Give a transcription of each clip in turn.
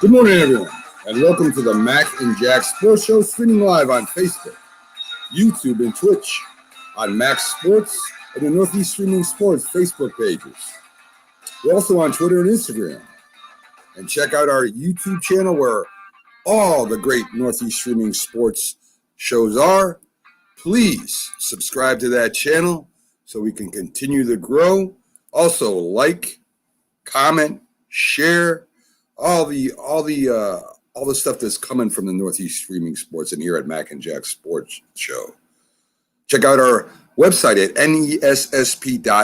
Good morning, everyone, and welcome to the Mac and Jack Sports Show, streaming live on Facebook, YouTube, and Twitch, on Mac Sports and the Northeast Streaming Sports Facebook pages. We're also on Twitter and Instagram. And check out our YouTube channel where all the great Northeast Streaming Sports shows are. Please subscribe to that channel so we can continue to grow. Also, like, comment, share all the stuff that's coming from the Northeast Streaming Sports and here at Mac and Jack Sports Show. Check out our website at nessp.info.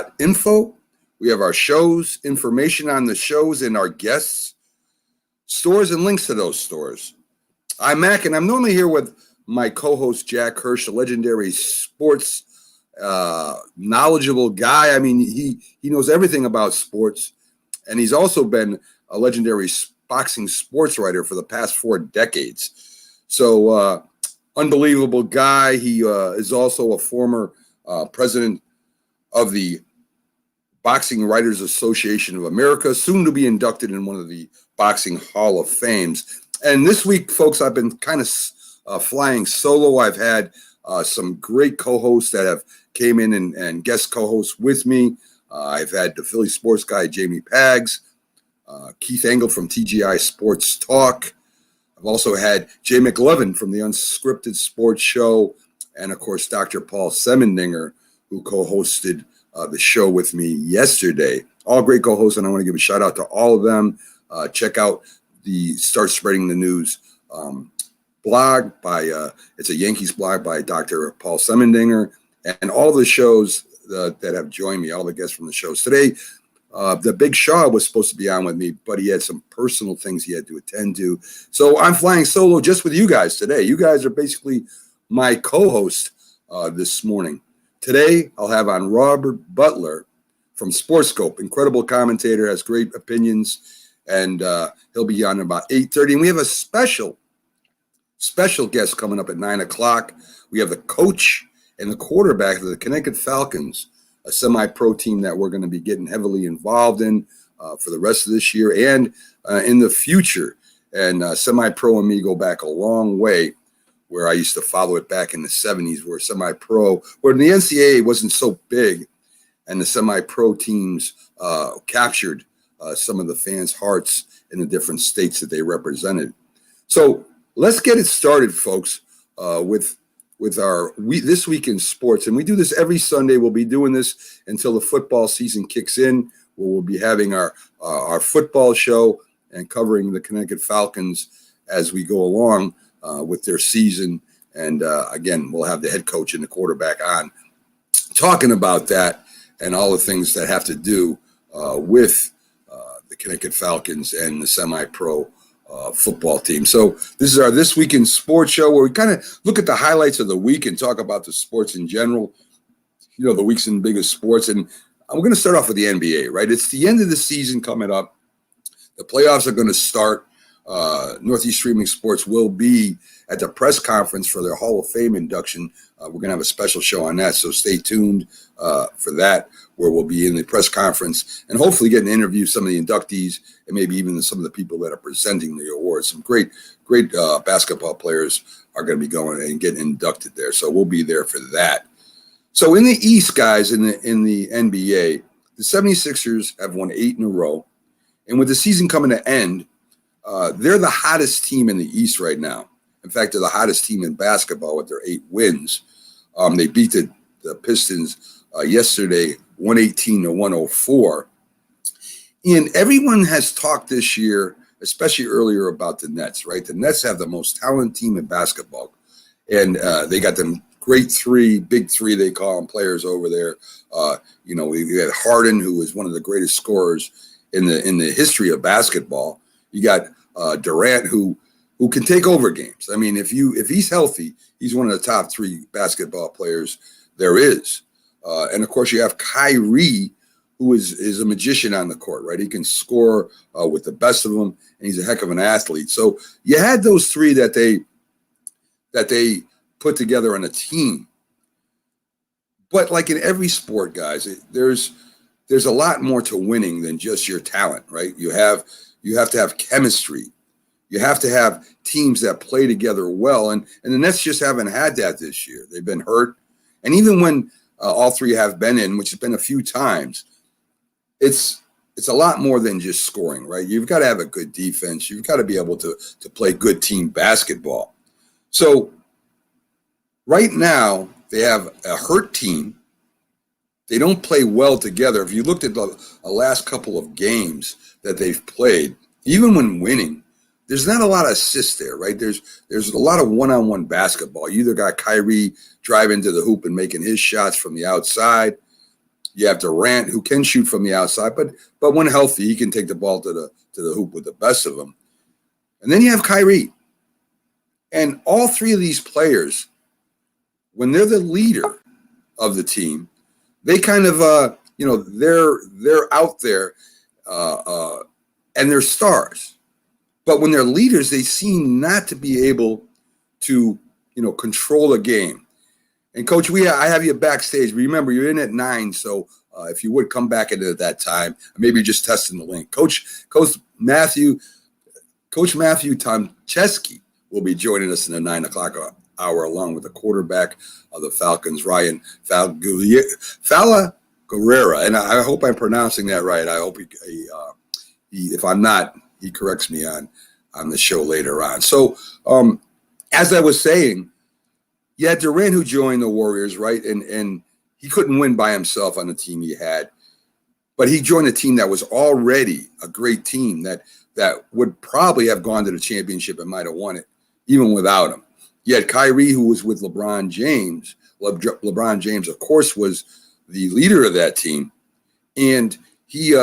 We have our shows, information on the shows and our guests, stores and links to those stores. I'm Mac, and I'm normally here with my co-host Jack Hirsch, a legendary sports knowledgeable guy. I mean, he knows everything about sports, and he's also been a legendary boxing sports writer for the past 4 decades. So, unbelievable guy. He is also a former president of the Boxing Writers Association of America, soon to be inducted in one of the Boxing Hall of Fames. And this week, folks, I've been kind of flying solo. I've had some great co-hosts that have came in and guest co-hosts with me. I've had the Philly sports guy, Jamie Pags, Keith Engel from TGI Sports Talk. I've also had Jay McLevin from the Unscripted Sports Show, and of course, Dr. Paul Semendinger, who co-hosted the show with me yesterday. All great co-hosts, and I want to give a shout out to all of them. Check out the Start Spreading the News blog by it's a Yankees blog by Dr. Paul Semendinger, and all the shows that have joined me, all the guests from the shows today. The Big Shaw was supposed to be on with me, but he had some personal things he had to attend to. So I'm flying solo just with you guys today. You guys are basically my co-host this morning. Today, I'll have on Robert Butler from Sportscope, incredible commentator, has great opinions, and he'll be on about 8:30. And we have a special guest coming up at 9 o'clock. We have the coach and the quarterback of the Connecticut Falcons, a semi-pro team that we're going to be getting heavily involved in for the rest of this year and in the future. And semi-pro and me go back a long way, where I used to follow it back in the 70s, where semi-pro, where the NCAA wasn't so big, and the semi-pro teams captured some of the fans' hearts in the different states that they represented. So let's get it started, folks, with our This Week in Sports. And we do this every Sunday. We'll be doing this until the football season kicks in, where we'll be having our football show and covering the Connecticut Falcons as we go along with their season. And again, we'll have the head coach and the quarterback on talking about that and all the things that have to do with the Connecticut Falcons and the semi-pro football team. So this is our This Week in Sports show, where we kind of look at the highlights of the week and talk about the sports in general, you know, the week's in biggest sports. And I'm going to start off with the NBA, right? It's the end of the season coming up. The playoffs are going to start. Northeast Streaming Sports will be at the press conference for their Hall of Fame induction. We're going to have a special show on that, so stay tuned for that, where we'll be in the press conference and hopefully get to interview some of the inductees and maybe even some of the people that are presenting the awards. Some great basketball players are going to be going and getting inducted there, so we'll be there for that. So in the East, guys, in the NBA, the 76ers have won 8 in a row, and with the season coming to end, they're the hottest team in the East right now. In fact, they're the hottest team in basketball with their 8 wins. They beat the Pistons yesterday, 118-104. And everyone has talked this year, especially earlier, about the Nets, right? The Nets have the most talented team in basketball. And they got them great big three, they call them, players over there. We had Harden, who is one of the greatest scorers in the history of basketball. You got Durant, who can take over games. I mean, if he's healthy, he's one of the top 3 basketball players there is. And of course, you have Kyrie, who is a magician on the court, right? He can score with the best of them, and he's a heck of an athlete. So you had those 3 that they put together on a team. But like in every sport, guys, there's a lot more to winning than just your talent, right? You have to have chemistry. You have to have teams that play together well, and the Nets just haven't had that this year. They've been hurt, and even when all three have been in, which has been a few times, it's a lot more than just scoring, right? You've got to have a good defense. You've got to be able to play good team basketball. So right now they have a hurt team. They don't play well together. If you looked at the last couple of games that they've played, even when winning, there's not a lot of assists there, right? There's a lot of one-on-one basketball. You either got Kyrie driving to the hoop and making his shots from the outside. You have Durant, who can shoot from the outside, but when healthy, he can take the ball to the hoop with the best of them. And then you have Kyrie. And all three of these players, when they're the leader of the team, they kind of they're out there and they're stars. But when they're leaders, they seem not to be able to, control a game. And Coach, I have you backstage. Remember, you're in at 9, so if you would come back in at that time, maybe you're just testing the link. Coach Matthew Tomcheski will be joining us in the 9 o'clock hour, along with the quarterback of the Falcons, Ryan Fala Guerrera. And I hope I'm pronouncing that right. I hope he if I'm not, he corrects me on the show later on. So as I was saying, you had Durant, who joined the Warriors, right? And he couldn't win by himself on the team he had. But he joined a team that was already a great team that would probably have gone to the championship and might have won it even without him. You had Kyrie, who was with LeBron James. LeBron James, of course, was the leader of that team. And he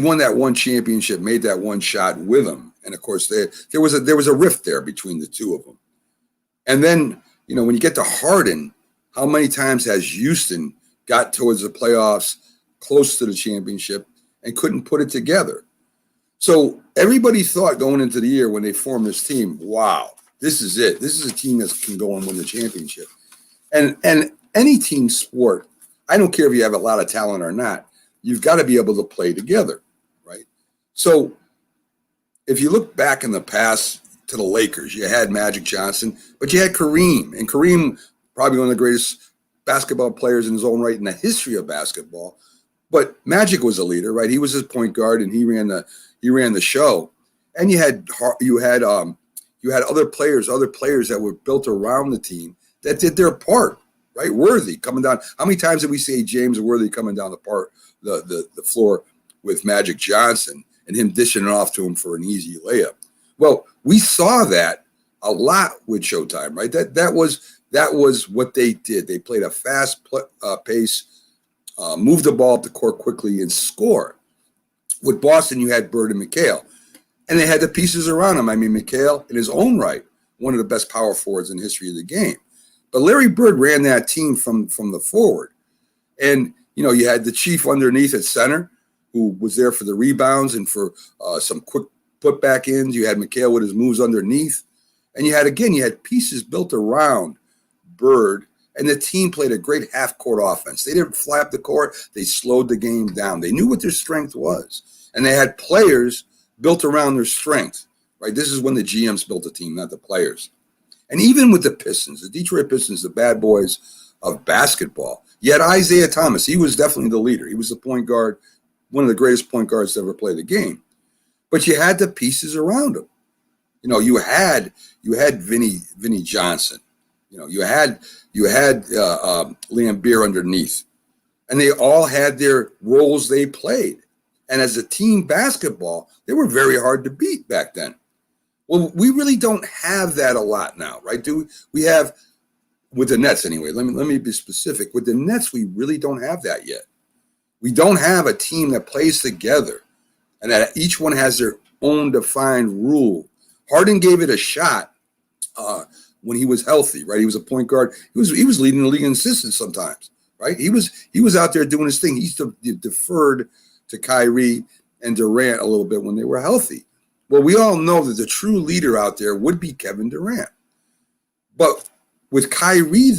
won that one championship, made that one shot with him. And, of course, there was a rift there between the two of them. And then, when you get to Harden, how many times has Houston got towards the playoffs, close to the championship, and couldn't put it together? So everybody thought going into the year when they formed this team, wow, this is it. This is a team that can go and win the championship. And any team sport, I don't care if you have a lot of talent or not, you've got to be able to play together, right? So if you look back in the past to the Lakers, you had Magic Johnson, but you had Kareem. And Kareem, probably one of the greatest basketball players in his own right in the history of basketball. But Magic was a leader, right? He was his point guard, and he ran the show. And you had other players that were built around the team that did their part, right? Worthy coming down. How many times did we see James Worthy coming down the floor with Magic Johnson and him dishing it off to him for an easy layup? Well, we saw that a lot with Showtime, right? That was what they did. They played a fast pace, move the ball up the court quickly, and score. With Boston, you had Bird and McHale, and they had the pieces around him. I mean, McHale, in his own right, one of the best power forwards in the history of the game. But Larry Bird ran that team from the forward. And, you had the Chief underneath at center, who was there for the rebounds and for some quick putback ins. You had McHale with his moves underneath. And you had pieces built around Bird, and the team played a great half-court offense. They didn't flap the court. They slowed the game down. They knew what their strength was. And they had players built around their strength, right? This is when the GMs built a team, not the players. And even with the Pistons, the Detroit Pistons, the bad boys of basketball, you had Isaiah Thomas. He was definitely the leader. He was the point guard, one of the greatest point guards to ever play the game. But you had the pieces around him. You had Vinnie Johnson. You had Liam Beer underneath, and they all had their roles they played. And as a team basketball, they were very hard to beat back then. Well, we really don't have that a lot now, right? We have with the Nets anyway? Let me be specific. With the Nets, we really don't have that yet. We don't have a team that plays together, and that each one has their own defined rule. Harden gave it a shot when he was healthy, right? He was a point guard. He was leading the league in assists sometimes, right? He was out there doing his thing. He deferred to Kyrie and Durant a little bit when they were healthy. Well, we all know that the true leader out there would be Kevin Durant. But with Kyrie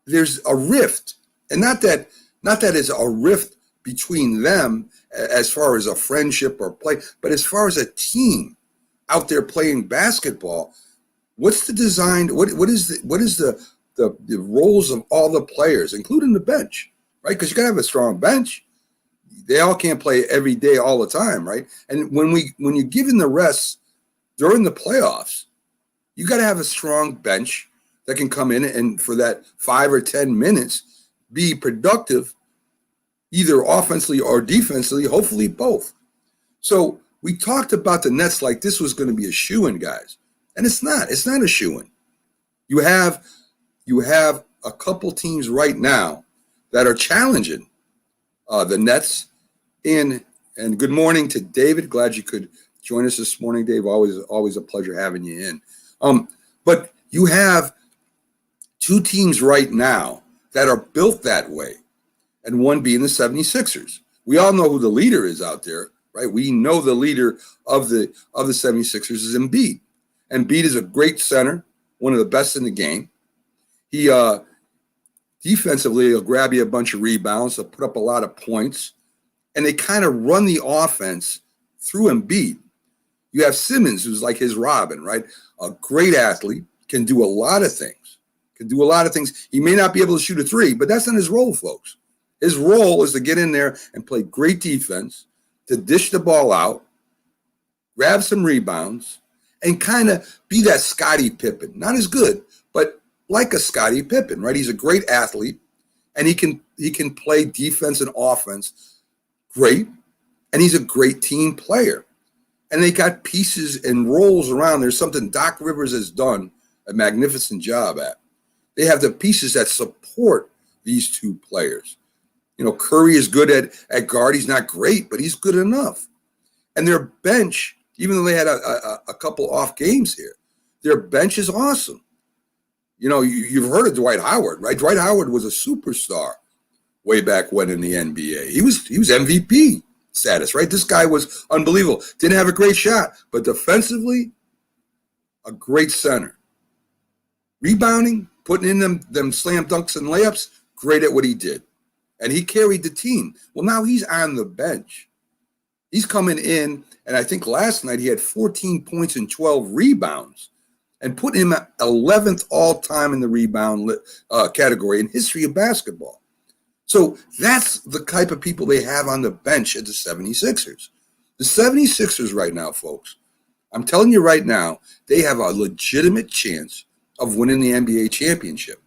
there's a rift. And not that it's a rift between them as far as a friendship or play, but as far as a team out there playing basketball, what's the design? What is the roles of all the players, including the bench, right? Because you got to have a strong bench. They all can't play every day all the time, right? And when you're given the rest during the playoffs, you got to have a strong bench that can come in and for that 5 or 10 minutes be productive, either offensively or defensively, hopefully both. So we talked about the Nets like this was going to be a shoo-in, guys. And it's not. It's not a shoo-in. You have a couple teams right now that are challenging the Nets. And good morning to David. Glad you could join us this morning, Dave. Always a pleasure having you in. But you have two teams right now that are built that way, and one being the 76ers. We all know who the leader is out there, right? We know the leader of the 76ers is Embiid. Embiid is a great center, one of the best in the game. He defensively will grab you a bunch of rebounds, he'll put up a lot of points, and they kind of run the offense through Embiid. You have Simmons, who's like his Robin, right? A great athlete, can do a lot of things. He may not be able to shoot a three, but that's not his role, folks. His role is to get in there and play great defense, to dish the ball out, grab some rebounds, and kind of be that Scottie Pippen. Not as good, but like a Scottie Pippen, right? He's a great athlete, and he can play defense and offense great, and he's a great team player. And they got pieces and roles around. There's something Doc Rivers has done a magnificent job at. They have the pieces that support these two players. You know, Curry is good at guard. He's not great, but he's good enough. And their bench, even though they had a couple off games here, their bench is awesome. You know, you've heard of Dwight Howard, right? Dwight Howard was a superstar way back when in the NBA. He was MVP status, right? This guy was unbelievable. Didn't have a great shot, but defensively, a great center. Rebounding, putting in them slam dunks and layups, great at what he did. And he carried the team. Well, now he's on the bench. He's coming in, and I think last night he had 14 points and 12 rebounds and put him at 11th all-time in the rebound category in history of basketball. So that's the type of people they have on the bench at the 76ers. The 76ers right now, folks, I'm telling you right now, they have a legitimate chance of winning the NBA championship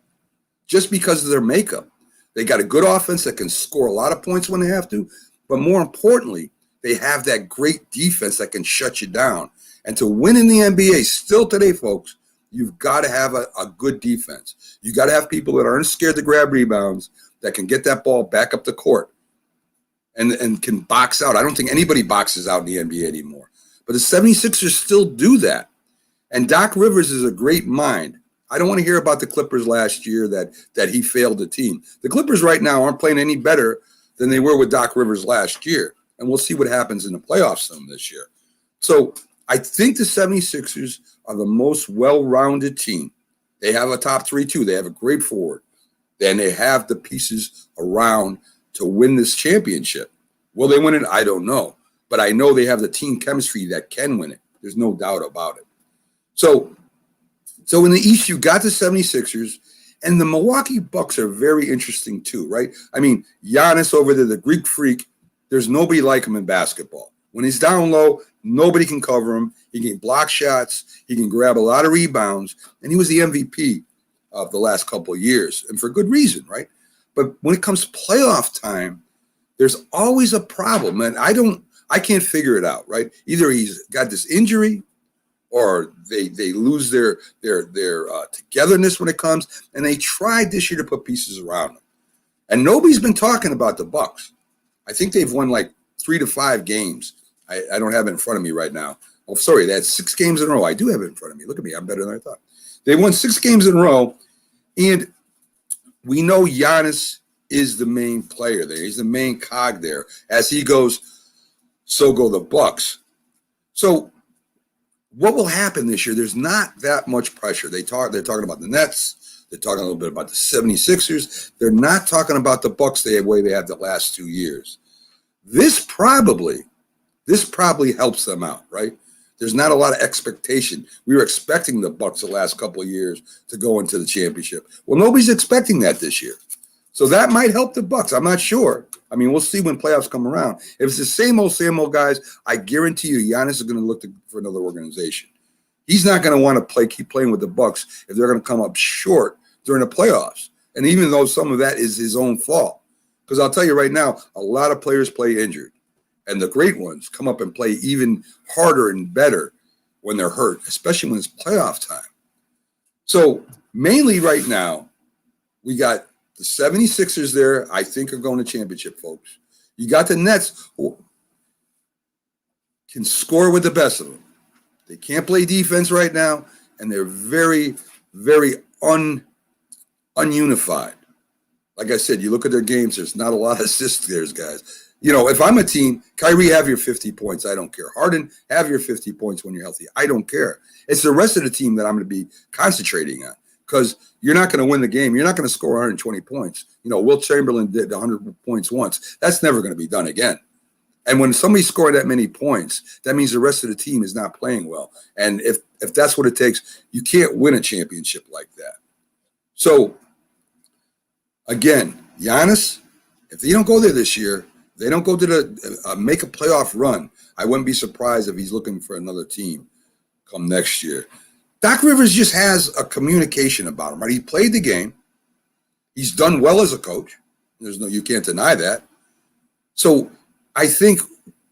just because of their makeup. They got a good offense that can score a lot of points when they have to, but more importantly, they have that great defense that can shut you down. And to win in the NBA still today, folks, you've got to have a good defense. You got to have people that aren't scared to grab rebounds, that can get that ball back up the court and can box out. I don't think anybody boxes out in the NBA anymore. But the 76ers still do that. And Doc Rivers is a great mind. I don't want to hear about the Clippers last year that he failed the team. The Clippers right now aren't playing any better than they were with Doc Rivers last year. And we'll see what happens in the playoffs some this year. So I think the 76ers are the most well-rounded team. They have a top three, too. They have a great forward. Then they have the pieces around to win this championship. Will they win it? I don't know. But I know they have the team chemistry that can win it. There's no doubt about it. So in the East, you got the 76ers, and the Milwaukee Bucks are very interesting too, right? I mean, Giannis over there, the Greek freak, there's nobody like him in basketball. When he's down low, nobody can cover him. He can block shots. He can grab a lot of rebounds. And he was the MVP of the last couple of years, and for good reason, right? But when it comes to playoff time, there's always a problem, and I can't figure it out, right? Either he's got this injury, or they lose their togetherness when it comes, and they tried this year to put pieces around them. And nobody's been talking about the Bucks. I think they've won like 3 to 5 games. I don't have it in front of me right now. Oh, sorry, they had 6 games in a row. I do have it in front of me. Look at me. I'm better than I thought. They won 6 games in a row, and we know Giannis is the main player there. He's the main cog there. As he goes, so go the Bucks. So what will happen this year? There's not that much pressure. They're talking about the Nets. They're talking a little bit about the 76ers. They're not talking about the Bucks the way they have the last 2 years. This probably helps them out, right? There's not a lot of expectation. We were expecting the Bucks the last couple of years to go into the championship. Well, nobody's expecting that this year. So that might help the Bucks. I'm not sure. I mean, we'll see when playoffs come around. If it's the same old guys, I guarantee you Giannis is going to look for another organization. He's not going to want to keep playing with the Bucks if they're going to come up short during the playoffs. And even though some of that is his own fault. Because I'll tell you right now, a lot of players play injured. And the great ones come up and play even harder and better when they're hurt, especially when it's playoff time. So mainly right now, we got the 76ers there, I think, are going to championship, folks. You got the Nets who can score with the best of them. They can't play defense right now, and they're very, very ununified. Like I said, you look at their games, there's not a lot of assists there, guys. You know, if I'm a team, Kyrie, have your 50 points. I don't care. Harden, have your 50 points when you're healthy. I don't care. It's the rest of the team that I'm going to be concentrating on because you're not going to win the game. You're not going to score 120 points. You know, Wilt Chamberlain did 100 points once. That's never going to be done again. And when somebody's scoring that many points, that means the rest of the team is not playing well. And if that's what it takes, you can't win a championship like that. So, again, Giannis, if they don't go there this year, they don't go to the make a playoff run, I wouldn't be surprised if he's looking for another team come next year. Doc Rivers just has a communication about him, right? He played the game. He's done well as a coach. You can't deny that. So I think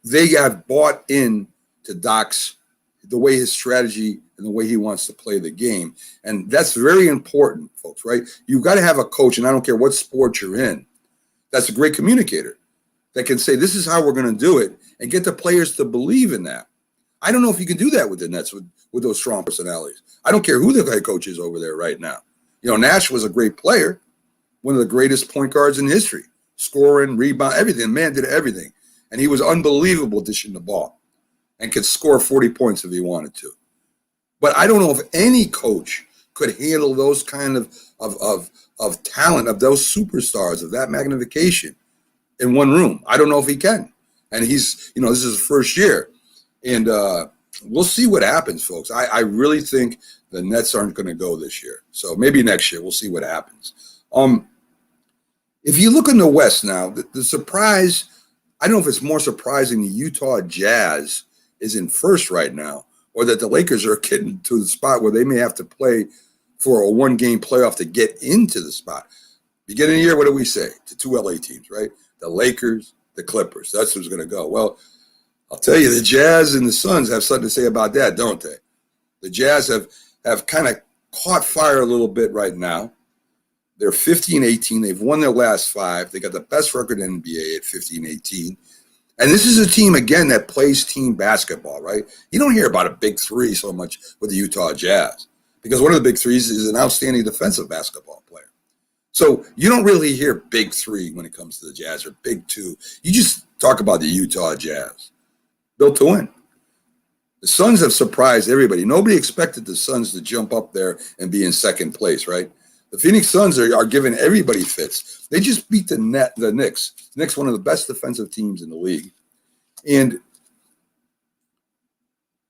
they have bought in to Doc's, the way his strategy and the way he wants to play the game. And that's very important, folks, right? You've got to have a coach, and I don't care what sport you're in, that's a great communicator that can say, this is how we're going to do it, and get the players to believe in that. I don't know if you can do that with the Nets with those strong personalities. I don't care who the head coach is over there right now. You know, Nash was a great player, one of the greatest point guards in history, scoring, rebound, everything. The man did everything. And he was unbelievable dishing the ball and could score 40 points if he wanted to. But I don't know if any coach could handle those kind of talent, of those superstars, of that magnification in one room. I don't know if he can. And he's, you know, this is his first year. And we'll see what happens, folks. I really think the Nets aren't going to go this year. So maybe next year we'll see what happens. If you look in the West now, the surprise, I don't know if it's more surprising the Utah Jazz is in first right now, or that the Lakers are getting to the spot where they may have to play for a one-game playoff to get into the spot. Beginning of the year, what do we say? The two LA teams, right? The Lakers, the Clippers. That's who's going to go. Well, I'll tell you, the Jazz and the Suns have something to say about that, don't they? The Jazz have kind of caught fire a little bit right now. They're 15-18. They've won their last 5. They got the best record in NBA at 15-18. And this is a team, again, that plays team basketball, right? You don't hear about a big three so much with the Utah Jazz because one of the big threes is an outstanding defensive basketball player. So you don't really hear big three when it comes to the Jazz or big two. You just talk about the Utah Jazz. Built to win. The Suns have surprised everybody. Nobody expected the Suns to jump up there and be in second place, right? The Phoenix Suns are giving everybody fits. They just beat the Knicks. The Knicks, one of the best defensive teams in the league. And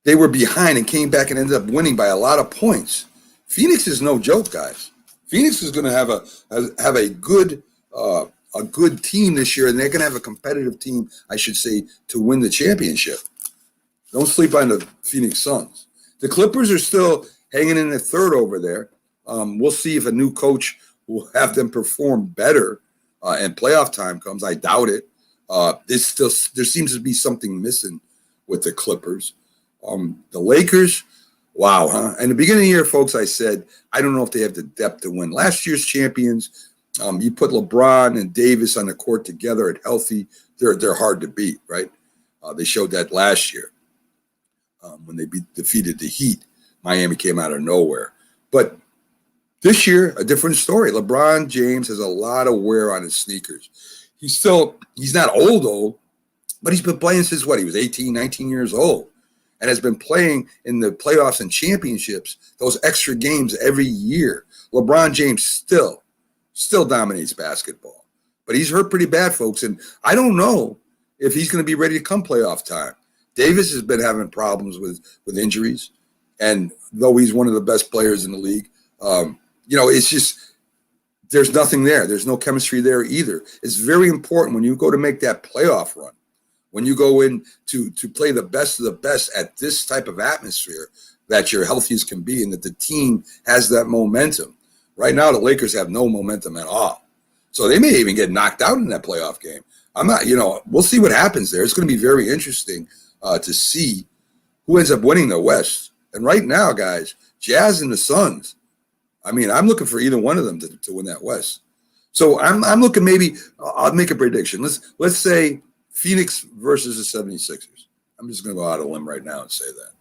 they were behind and came back and ended up winning by a lot of points. Phoenix is no joke, guys. Phoenix is going to have a good team this year, and they're going to have a competitive team, I should say, to win the championship. Don't sleep on the Phoenix Suns. The Clippers are still hanging in the third over there. We'll see if a new coach will have them perform better and playoff time comes. I doubt it. There seems to be something missing with the Clippers. The Lakers, wow, huh? In the beginning of the year, folks, I said, I don't know if they have the depth to win. Last year's champions, you put LeBron and Davis on the court together at healthy, they're hard to beat, right? They showed that last year when they defeated the Heat. Miami came out of nowhere. But this year, a different story. LeBron James has a lot of wear on his sneakers. He's not old, but he's been playing since what? He was 18, 19 years old and has been playing in the playoffs and championships, those extra games every year. LeBron James still dominates basketball, but he's hurt pretty bad, folks. And I don't know if he's going to be ready to come playoff time. Davis has been having problems with injuries, and though he's one of the best players in the league, it's just there's nothing there. There's no chemistry there either. It's very important when you go to make that playoff run, when you go in to play the best of the best at this type of atmosphere, that you're healthy as can be and that the team has that momentum. Right now, the Lakers have no momentum at all. So they may even get knocked out in that playoff game. I'm not, we'll see what happens there. It's going to be very interesting to see who ends up winning the West. And right now, guys, Jazz and the Suns, I'm looking for either one of them to win that West. So I'm looking, maybe I'll make a prediction. Let's say Phoenix versus the 76ers. I'm just going to go out on a limb right now and say that.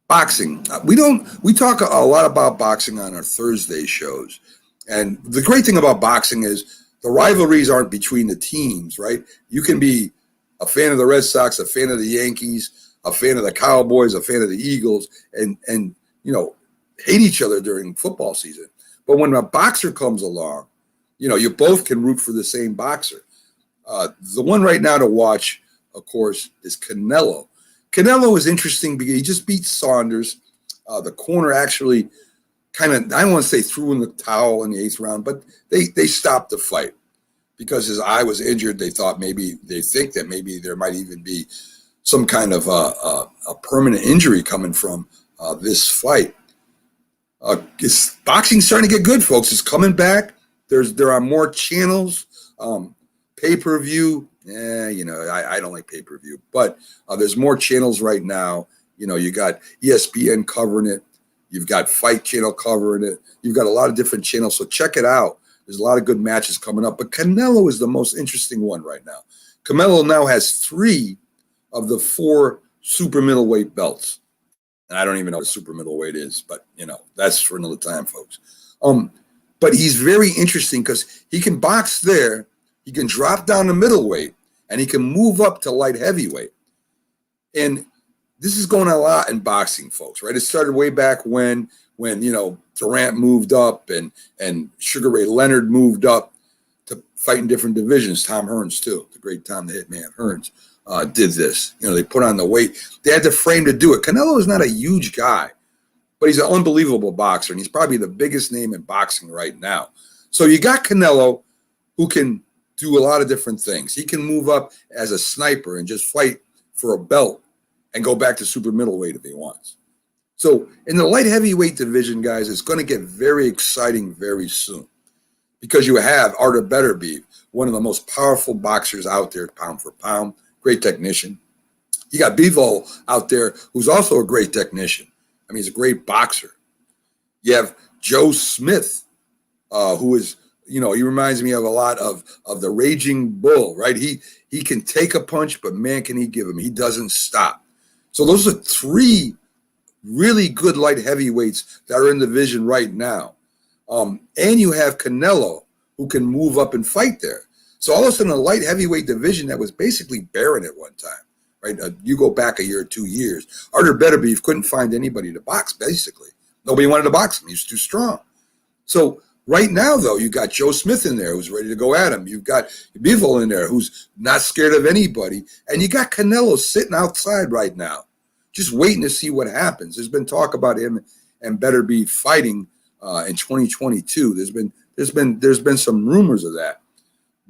Boxing. We talk a lot about boxing on our Thursday shows. And the great thing about boxing is the rivalries aren't between the teams, right? You can be a fan of the Red Sox, a fan of the Yankees, a fan of the Cowboys, a fan of the Eagles, and hate each other during football season. But when a boxer comes along, you both can root for the same boxer. The one right now to watch, of course, is Canelo. Canelo is interesting because he just beat Saunders. The corner actually kind of, I don't want to say threw in the towel in the 8th round, but they stopped the fight because his eye was injured. They think that maybe there might even be some kind of a permanent injury coming from this fight. Boxing's starting to get good, folks. It's coming back. There are more channels, pay-per-view. I don't like pay-per-view, but there's more channels right now. You got ESPN covering it. You've got Fight Channel covering it. You've got a lot of different channels, so check it out. There's a lot of good matches coming up, but Canelo is the most interesting one right now. Canelo now has 3 of the 4 super middleweight belts. And I don't even know what super middleweight is, but, that's for another time, folks. But he's very interesting because he can box there. He can drop down to middleweight, and he can move up to light heavyweight. And this is going on a lot in boxing, folks, right? It started way back when Durant moved up and Sugar Ray Leonard moved up to fight in different divisions. Tom Hearns, too, the great Tom the Hitman Hearns, did this. They put on the weight. They had the frame to do it. Canelo is not a huge guy, but he's an unbelievable boxer, and he's probably the biggest name in boxing right now. So you got Canelo, who can do a lot of different things. He can move up as a sniper and just fight for a belt and go back to super middleweight if he wants. So in the light heavyweight division, guys, it's going to get very exciting very soon because you have Artur Beterbiev, one of the most powerful boxers out there, pound for pound, great technician. You got Bivol out there, who's also a great technician. He's a great boxer. You have Joe Smith, who is, he reminds me of a lot of the Raging Bull, right? He can take a punch, but man, can he give him. He doesn't stop. So those are 3 really good light heavyweights that are in the division right now. And you have Canelo, who can move up and fight there. So all of a sudden, a light heavyweight division that was basically barren at one time, right? You go back a year or 2 years. Artur Beterbiev couldn't find anybody to box, basically. Nobody wanted to box him. He was too strong. So right now, though, you got Joe Smith in there who's ready to go at him. You've got Bivol in there who's not scared of anybody. And you got Canelo sitting outside right now, just waiting to see what happens. There's been talk about him and Beterbiev fighting in 2022. There's been some rumors of that.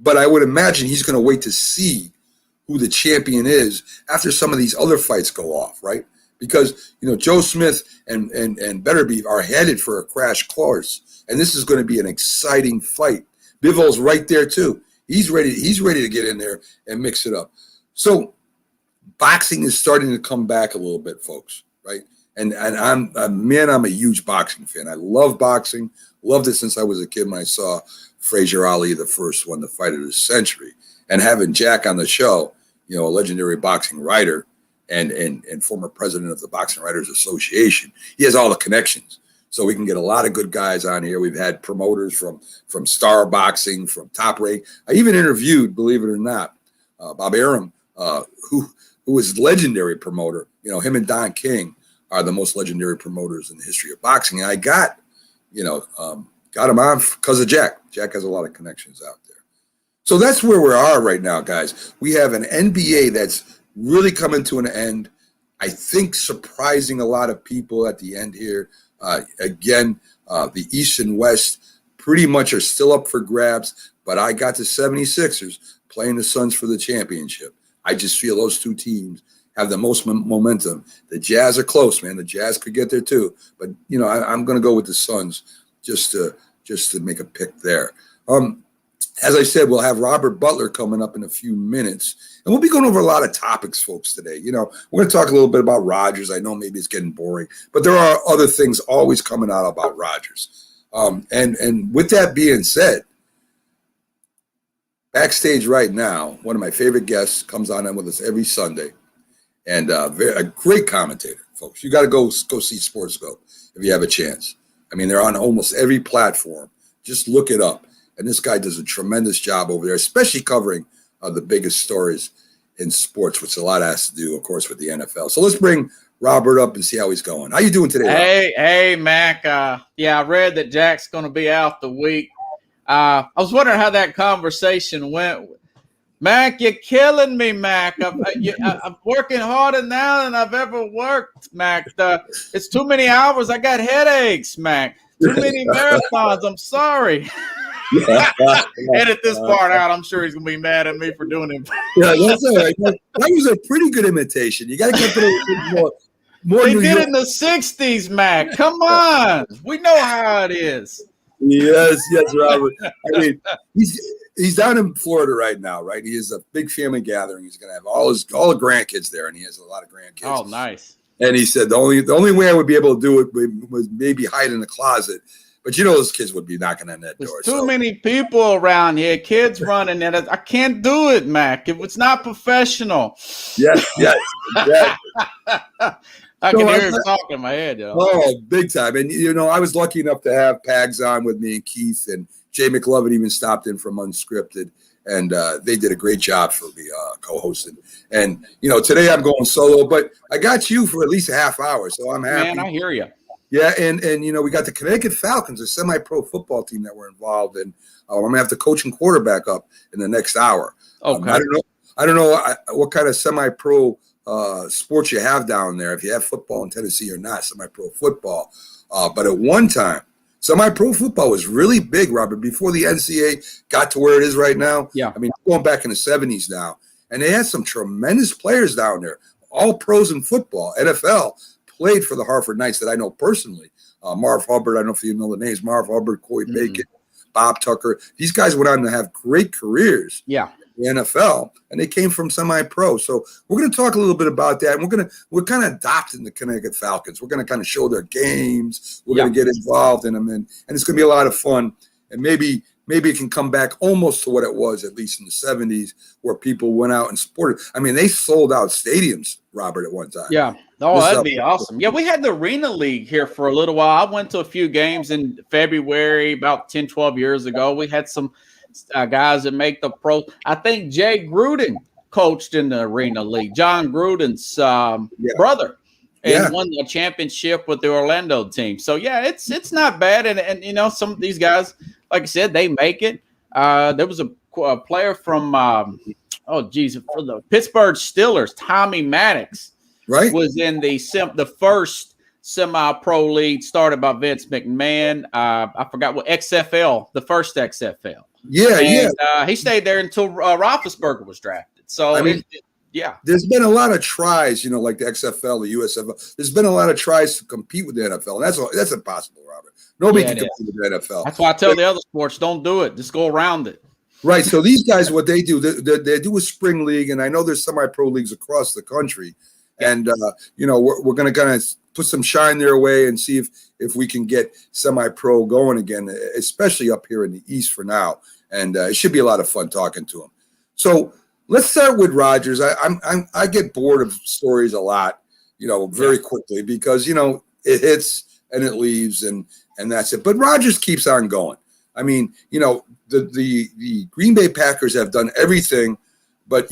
But I would imagine he's going to wait to see who the champion is after some of these other fights go off, right? Because, Joe Smith and Beterbiev are headed for a crash course. And this is going to be an exciting fight. Bivol's right there, too. He's ready to get in there and mix it up. So boxing is starting to come back a little bit, folks, right? And I'm a huge boxing fan. I love boxing. Loved it since I was a kid when I saw Frazier Ali, the first one, the fight of the century. And having Jack on the show, a legendary boxing writer and former president of the Boxing Writers Association, he has all the connections. So we can get a lot of good guys on here. We've had promoters from Star Boxing, from Top Rank. I even interviewed, believe it or not, Bob Arum, who is a legendary promoter. Him and Don King are the most legendary promoters in the history of boxing. And I got him on because of Jack. Jack has a lot of connections out there. So that's where we are right now, guys. We have an NBA that's really coming to an end. I think surprising a lot of people at the end here. The East and West pretty much are still up for grabs, but I got the 76ers playing the Suns for the championship. I just feel those two teams have the most momentum. The Jazz are close, man. The Jazz could get there too, but I'm going to go with the Suns just to make a pick there. As I said, we'll have Robert Butler coming up in a few minutes, and we'll be going over a lot of topics, folks, today. We're going to talk a little bit about Rodgers. I know maybe it's getting boring, but there are other things always coming out about Rodgers. And with that being said, backstage right now, one of my favorite guests comes on with us every Sunday, and a great commentator, folks. You got to go see SportsGo if you have a chance. I mean, they're on almost every platform. Just look it up. And this guy does a tremendous job over there, especially covering the biggest stories in sports, which a lot has to do, of course, with the NFL. So let's bring Robert up and see how he's going. How you doing today, Hey, Mac. I read that Jack's going to be out the week. I was wondering how that conversation went. Mac, you're killing me, Mac. I'm working harder now than I've ever worked, Mac. It's too many hours. I got headaches, Mac. Too many marathons. I'm sorry. Edit this part out. I'm sure he's gonna be mad at me for doing it. Yeah, that's all right. That was a pretty good imitation. You got to get a little bit more. They did it in the '60s, Mac. Come on, we know how it is. Yes, Robert. I mean, he's down in Florida right now, right? He has a big family gathering. He's gonna have all the grandkids there, and he has a lot of grandkids. Oh, nice. And he said the only way I would be able to do it was maybe hide in the closet. But those kids would be knocking on that door. There's too many people around here, kids running it. I can't do it, Mac. It's not professional. Yes. I can hear him talking in my head. Oh, big time. And, I was lucky enough to have Pags on with me and Keith, and Jay McLovin even stopped in from Unscripted. And they did a great job for me co-hosting. And, today I'm going solo, but I got you for at least a half hour, so I'm happy. Man, I hear you. Yeah, and we got the Connecticut Falcons, a semi-pro football team that we're involved in. I'm going to have the coaching quarterback up in the next hour. Okay. I don't know what kind of semi-pro sports you have down there, if you have football in Tennessee or not, semi-pro football. But at one time, semi-pro football was really big, Robert, before the NCAA got to where it is right now. Yeah. I mean, going back in the 70s now. And they had some tremendous players down there, all pros in football, NFL. Played for the Hartford Knights that I know personally. Marv Hubbard, I don't know if you know the names, Marv Hubbard, Corey Bacon, Bob Tucker. These guys went on to have great careers in the NFL, and they came from semi-pro. So we're going to talk a little bit about that. And we're kind of adopting the Connecticut Falcons. We're going to kind of show their games. We're going to get involved in them, and it's going to be a lot of fun. And maybe it can come back almost to what it was, at least in the 70s, where people went out and supported. I mean, they sold out stadiums, Robert, at one time. Yeah. Oh, that'd be awesome. Yeah, we had the Arena League here for a little while. I went to a few games in February about 10, 12 years ago. We had some guys that make the pro. I think Jay Gruden coached in the Arena League, John Gruden's brother, and won the championship with the Orlando team. So, yeah, it's not bad. And some of these guys, like I said, they make it. There was a player from, for the Pittsburgh Steelers, Tommy Maddox. Right, was in the first semi-pro league started by Vince McMahon. I forgot what XFL, the first XFL. He stayed there until Roethlisberger was drafted. So I mean, there's been a lot of tries, like the XFL, the USFL. There's been a lot of tries to compete with the NFL, and that's impossible, Robert. Nobody can compete with the NFL. That's why I tell the other sports, don't do it. Just go around it. Right. So these guys, what they do, they do a spring league, and I know there's semi-pro leagues across the country. And, we're going to kind of put some shine their way and see if we can get semi-pro going again, especially up here in the East for now. And it should be a lot of fun talking to them. So let's start with Rodgers. I get bored of stories a lot, very quickly because, it hits and it leaves and that's it. But Rodgers keeps on going. I mean, the Green Bay Packers have done everything but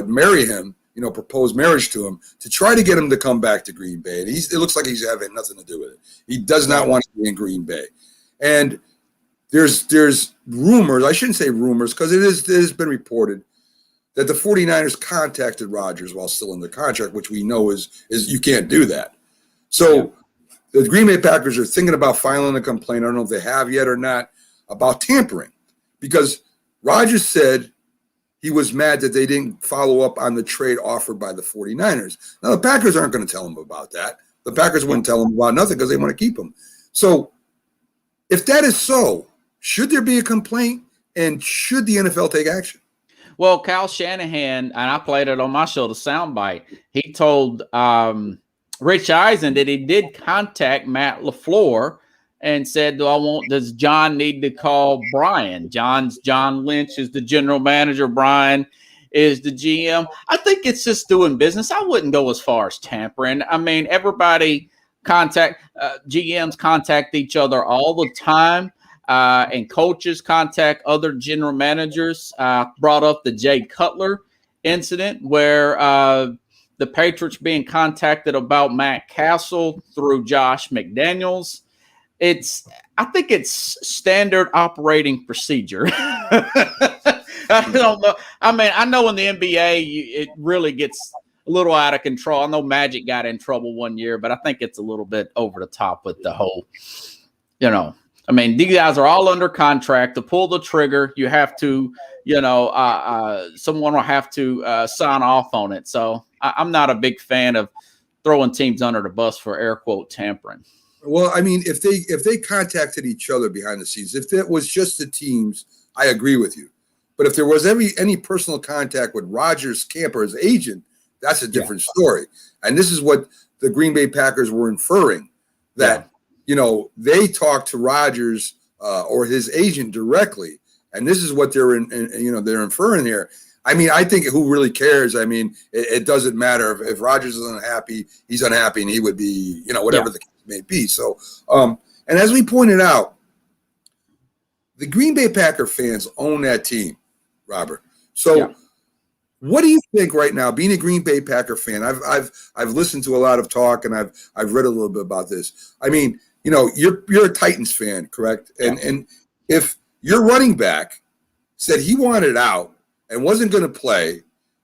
marry him. Propose marriage to him to try to get him to come back to Green Bay. And it looks like he's having nothing to do with it. He does not want to be in Green Bay. And there's rumors. I shouldn't say rumors because it has been reported that the 49ers contacted Rodgers while still in the contract, which we know is you can't do that. So the Green Bay Packers are thinking about filing a complaint. I don't know if they have yet or not about tampering, because Rodgers said he was mad that they didn't follow up on the trade offered by the 49ers. Now, the Packers aren't going to tell him about that. The Packers wouldn't tell him about nothing because they want to keep him. So if that is so, should there be a complaint, and should the NFL take action? Well, Kyle Shanahan, and I played it on my show, the soundbite, he told Rich Eisen that he did contact Matt LaFleur and said, does John need to call Brian? John Lynch is the general manager. Brian is the GM. I think it's just doing business. I wouldn't go as far as tampering. I mean, everybody GMs contact each other all the time, and coaches contact other general managers. Brought up the Jay Cutler incident where the Patriots being contacted about Matt Castle through Josh McDaniels. I think it's standard operating procedure. I don't know. I mean, I know in the NBA, it really gets a little out of control. I know Magic got in trouble one year, but I think it's a little bit over the top with the whole, I mean, these guys are all under contract. To pull the trigger, you have to, someone will have to sign off on it. So I'm not a big fan of throwing teams under the bus for air quote tampering. Well, I mean, if they contacted each other behind the scenes, if it was just the teams, I agree with you. But if there was any personal contact with Rodgers' camp or his agent, that's a different story. And this is what the Green Bay Packers were inferring, that they talked to Rodgers or his agent directly, and this is what they're they're inferring here. I mean, I think who really cares? I mean, it doesn't matter if Rodgers is unhappy, he's unhappy, and he would be, whatever the case may be. So, and as we pointed out, the Green Bay Packer fans own that team, Robert. So, what do you think right now, being a Green Bay Packer fan? I've listened to a lot of talk, and I've read a little bit about this. I mean, you're a Titans fan, correct? And if your running back said he wanted out and wasn't going to play,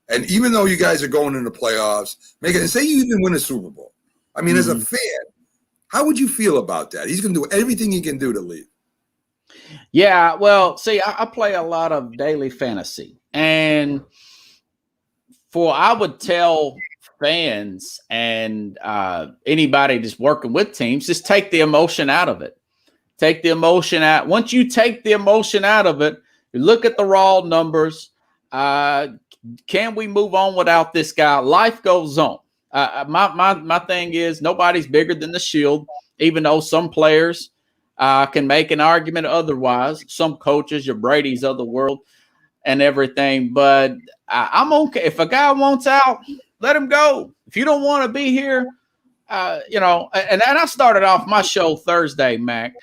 and even though you guys are going into playoffs, and say you even win a Super Bowl, I mean, as a fan, how would you feel about that? He's going to do everything he can do to leave. Yeah, well, see, I play a lot of daily fantasy, and I would tell fans and anybody just working with teams, just take the emotion out of it. Take the emotion out. Once you take the emotion out of it, you look at the raw numbers. Can we move on without this guy? Life goes on. My thing is, nobody's bigger than the shield, even though some players can make an argument otherwise. Some coaches, your Brady's of the world and everything. But I'm okay. If a guy wants out, let him go. If you don't want to be here, and I started off my show Thursday, Mac,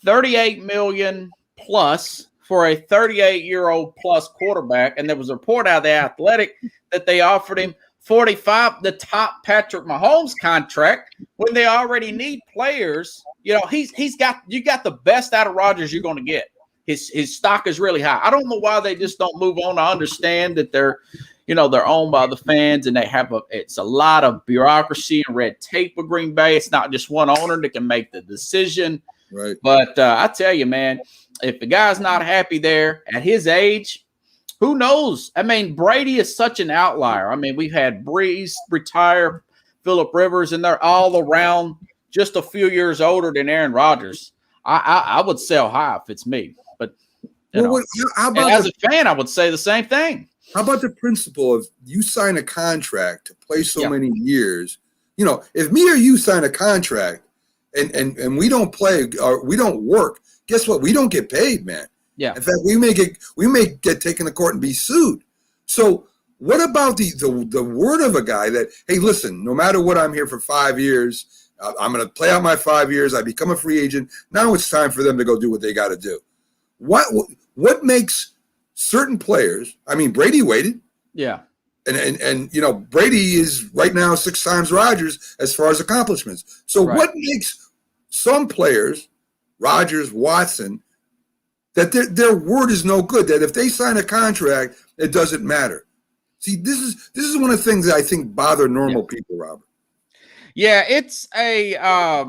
$38 million plus for a 38-year-old plus quarterback. And there was a report out of the Athletic that they offered him 45, the top Patrick Mahomes contract, when they already need players. You got the best out of Rodgers you're going to get. His stock is really high. I don't know why they just don't move on. I understand that they're owned by the fans, and it's a lot of bureaucracy and red tape with Green Bay. It's not just one owner that can make the decision. Right. But I tell you, man, if the guy's not happy there at his age, who knows? I mean, Brady is such an outlier. I mean, we've had Breeze retire, Phillip Rivers, and they're all around just a few years older than Aaron Rodgers. I would sell high if it's me. But how about as a fan, I would say the same thing. How about the principle of you sign a contract to play so many years? If me or you sign a contract and we don't play or we don't work, guess what? We don't get paid, man. Yeah. In fact, we may get taken to court and be sued. So what about the word of a guy that, hey, listen, no matter what, I'm here for 5 years. I'm going to play out my 5 years. I become a free agent. Now it's time for them to go do what they got to do. What makes certain players? I mean, Brady waited. Yeah. And Brady is right now 6 times Rodgers as far as accomplishments. So what makes some players, Rodgers, Watson, that their word is no good, that if they sign a contract, it doesn't matter. See, this is one of the things that I think bother normal people, Robert. Yeah, it's a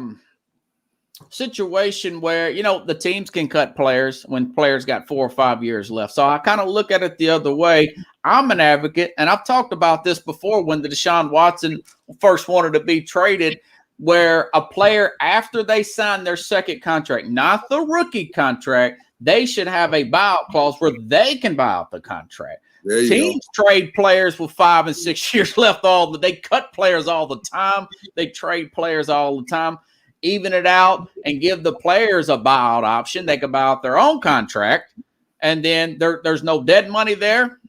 situation where, the teams can cut players when players got 4 or 5 years left. So I kind of look at it the other way. I'm an advocate, and I've talked about this before when the Deshaun Watson first wanted to be traded, where a player, after they sign their second contract, not the rookie contract, they should have a buyout clause where they can buy out the contract. Teams trade players with 5 and 6 years left. They cut players all the time. They trade players all the time. Even it out and give the players a buyout option. They can buy out their own contract, and then there's no dead money there.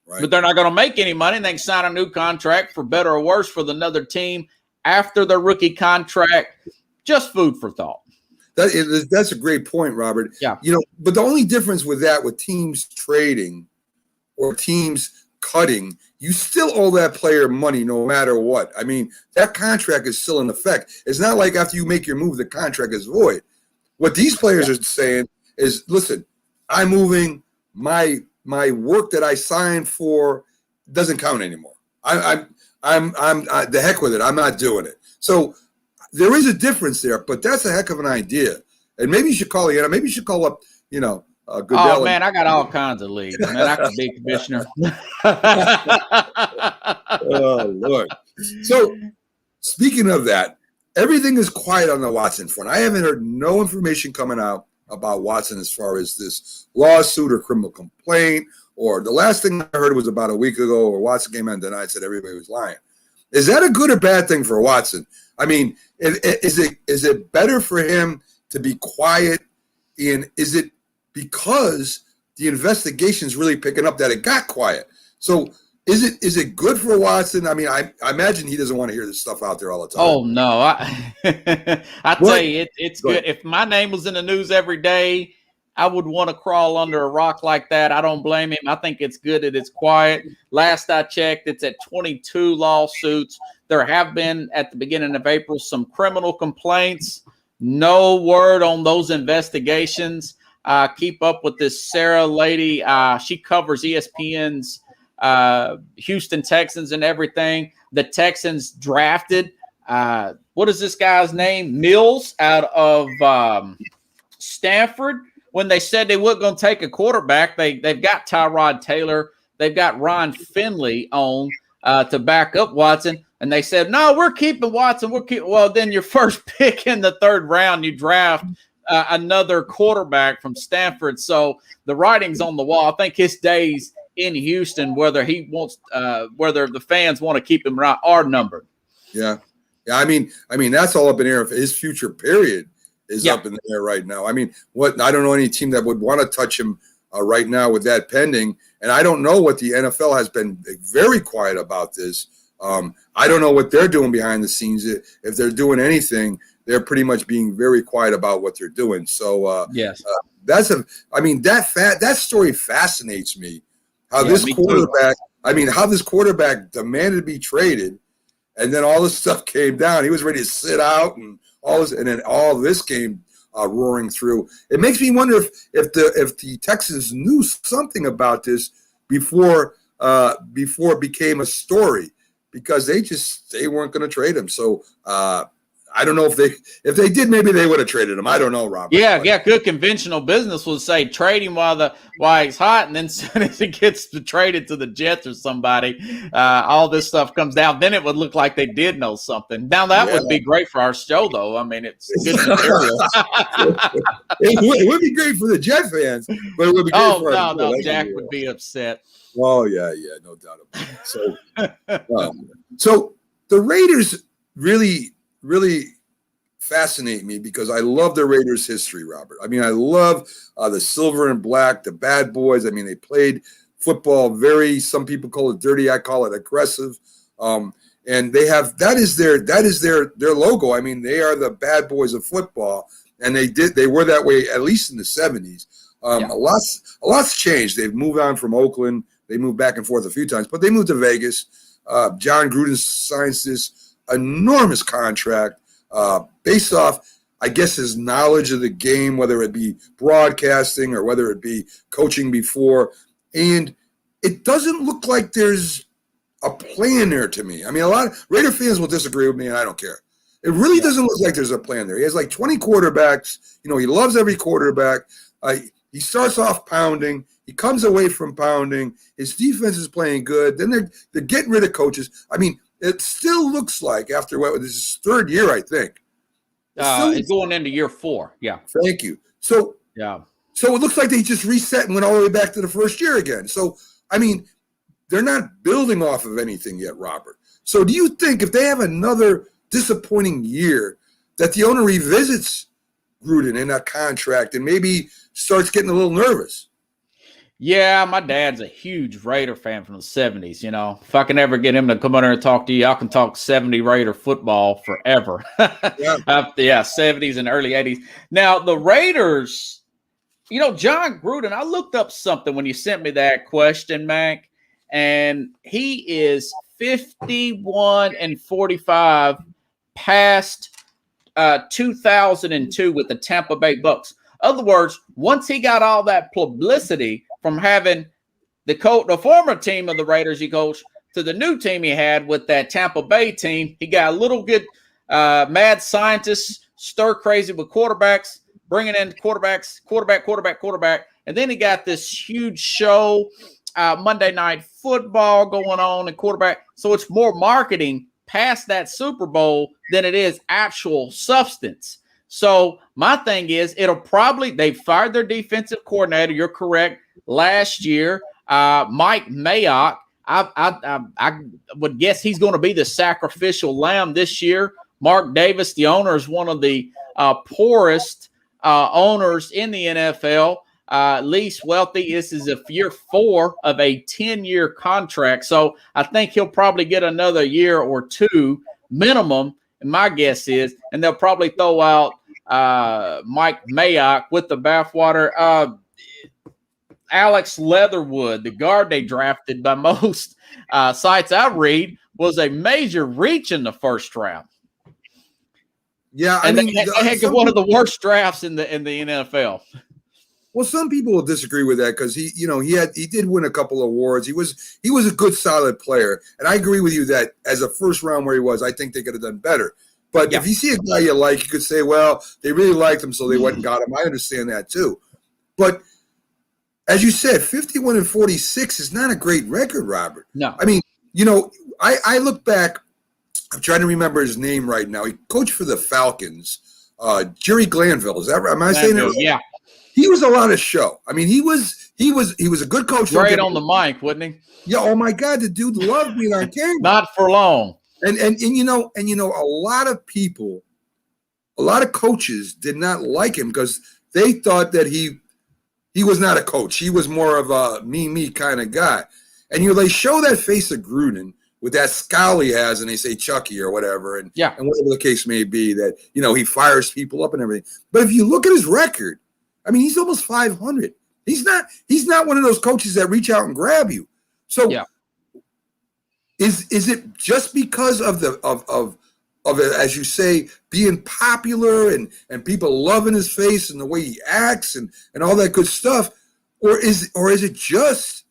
Right. But they're not going to make any money. And they can sign a new contract for better or worse for another team after their rookie contract. Just food for thought. That's a great point, Robert. Yeah. But the only difference with that, with teams trading or teams cutting, you still owe that player money no matter what. I mean, that contract is still in effect. It's not like after you make your move, the contract is void. What these players are saying is, listen, I'm moving. My work that I signed for doesn't count anymore. I'm the heck with it. I'm not doing it. So there is a difference there, but that's a heck of an idea. And maybe you should call maybe you should call up, Goodell. Oh, man, I got all kinds of leagues. Man, I could be commissioner. Oh, Lord. So, speaking of that, everything is quiet on the Watson front. I haven't heard no information coming out about Watson as far as this lawsuit or criminal complaint, or the last thing I heard was about a week ago where Watson came out and denied, said everybody was lying. Is that a good or bad thing for Watson? I mean, is it better for him to be quiet? And is it because the investigation is really picking up that it got quiet? So is it good for Watson? I mean, I imagine he doesn't want to hear this stuff out there all the time. Oh, no. I tell you, it's good. If my name was in the news every day, I would want to crawl under a rock like that. I don't blame him. I think it's good that it's quiet. Last I checked, it's at 22 lawsuits. There have been, at the beginning of April, some criminal complaints. No word on those investigations. Keep up with this Sarah lady. She covers ESPN's Houston Texans and everything. The Texans drafted, what is this guy's name? Mills out of Stanford. When they said they weren't going to take a quarterback, they've got Tyrod Taylor. They've got Ron Finley on to back up Watson. And they said, no, we're keeping Watson. Well, then your first pick in the third round, you draft another quarterback from Stanford. So the writing's on the wall. I think his days in Houston, whether the fans want to keep him around, are numbered. Yeah. I mean, that's all up in the air. His future period is up in the air right now. I mean, I don't know any team that would want to touch him right now with that pending. And I don't know what the NFL has been very quiet about this. I don't know what they're doing behind the scenes. If they're doing anything, they're pretty much being very quiet about what they're doing. So yes, that story fascinates me. How this quarterback demanded to be traded, and then all this stuff came down. He was ready to sit out, and then all this came roaring through. It makes me wonder if the Texans knew something about this before it became a story, because they weren't going to trade him. So I don't know if they did, maybe they would have traded him. I don't know, Robert. Yeah. Good conventional business would say trade him while he's hot, and then as soon as he gets traded to the Jets or somebody, all this stuff comes down. Then it would look like they did know something. Now that would be great for our show, though. I mean, it's good material. It would be great for the Jet fans, but it would be great for our show. No, Jack would be upset. Oh yeah, no doubt about it. So the Raiders really fascinate me because I love the Raiders' history, Robert. I mean, I love the silver and black, the bad boys. I mean, they played football some people call it dirty. I call it aggressive. And they have, that is their logo. I mean, they are the bad boys of football, and they were that way, at least in the 70s. A lot's changed. They've moved on from Oakland. They moved back and forth a few times, but they moved to Vegas. John Gruden signs this enormous contract based off I guess his knowledge of the game, whether it be broadcasting or whether it be coaching before. And it doesn't look like there's a plan there to me. I mean, a lot of Raider fans will disagree with me, and I don't care. It really doesn't look like there's a plan there. He has like 20 quarterbacks. He loves every quarterback. He starts off pounding. He comes away from pounding. His defense is playing good. Then they're getting rid of coaches. I mean, it still looks like after this is his third year, I think. It's going into year 4. Yeah. Thank you. So it looks like they just reset and went all the way back to the first year again. So, I mean, they're not building off of anything yet, Robert. So do you think if they have another disappointing year that the owner revisits Gruden in that contract and maybe starts getting a little nervous? Yeah, my dad's a huge Raider fan from the 70s. If I can ever get him to come on here and talk to you, I can talk 70 Raider football forever. Yeah. 70s and early 80s. Now, the Raiders, John Gruden, I looked up something when you sent me that question, Mac, and he is 51-45 past 2002 with the Tampa Bay Bucks. In other words, once he got all that publicity from having the former team of the Raiders he coached to the new team he had with that Tampa Bay team, he got a little good mad scientists, stir crazy with quarterbacks, bringing in quarterback, and then he got this huge show, Monday Night Football going on and quarterback. So it's more marketing past that Super Bowl than it is actual substance. So my thing is, they fired their defensive coordinator. You're correct. Last year, Mike Mayock, I would guess he's going to be the sacrificial lamb this year. Mark Davis, the owner, is one of the poorest owners in the NFL. Least wealthy. This is year 4 of a 10-year contract. So I think he'll probably get another year or 2 minimum. And my guess is, and they'll probably throw out Mike Mayock with the bathwater. Alex Leatherwood, the guard they drafted by most sites I read, was a major reach in the first round. Yeah, they had one of the worst drafts in the NFL. Well, some people will disagree with that because he did win a couple of awards. He was a good, solid player, and I agree with you that as a first round where he was, I think they could have done better. But if you see a guy you like, you could say, well, they really liked him, so they went and got him. I understand that too. But as you said, 51-46 is not a great record, Robert. No, I mean, I look back. I'm trying to remember his name right now. He coached for the Falcons. Jerry Glanville, is that right? Am I saying that right? Yeah. He was a lot of show. I mean, he was a good coach. Great on the mic, wasn't he? Yeah. Oh my God, the dude loved being on camera. Not for long. And a lot of people, a lot of coaches did not like him because they thought that he was not a coach. He was more of a me kind of guy. And they show that face of Gruden with that scowl he has, and they say Chucky or whatever, and whatever the case may be, that he fires people up and everything. But if you look at his record, I mean, he's almost 500. He's not one of those coaches that reach out and grab you. So is it just because of it, as you say, being popular and people loving his face and the way he acts and all that good stuff, or is it just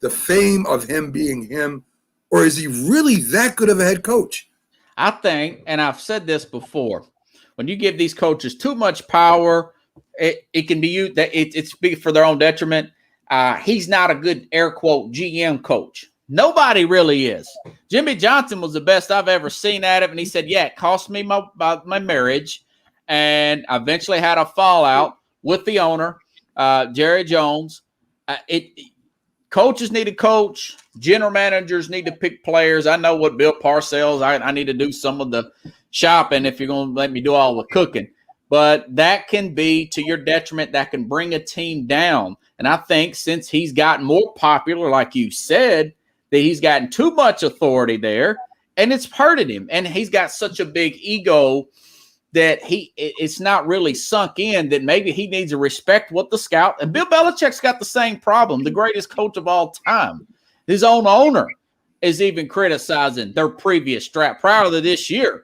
the fame of him being him, or is he really that good of a head coach? I think, and I've said this before, when you give these coaches too much power, it can be used that it's for their own detriment. He's not a good air quote GM coach. Nobody really is. Jimmy Johnson was the best I've ever seen at it, and he said, "Yeah, it cost me my marriage, and I eventually had a fallout with the owner, Jerry Jones." Coaches need to coach. General managers need to pick players. I know what Bill Parcells. I need to do some of the shopping if you're going to let me do all the cooking. But that can be to your detriment. That can bring a team down. And I think since he's gotten more popular, like you said, that he's gotten too much authority there, and it's hurted him. And he's got such a big ego that it's not really sunk in that maybe he needs to respect what the scout. And Bill Belichick's got the same problem, the greatest coach of all time. His own owner is even criticizing their previous draft prior to this year.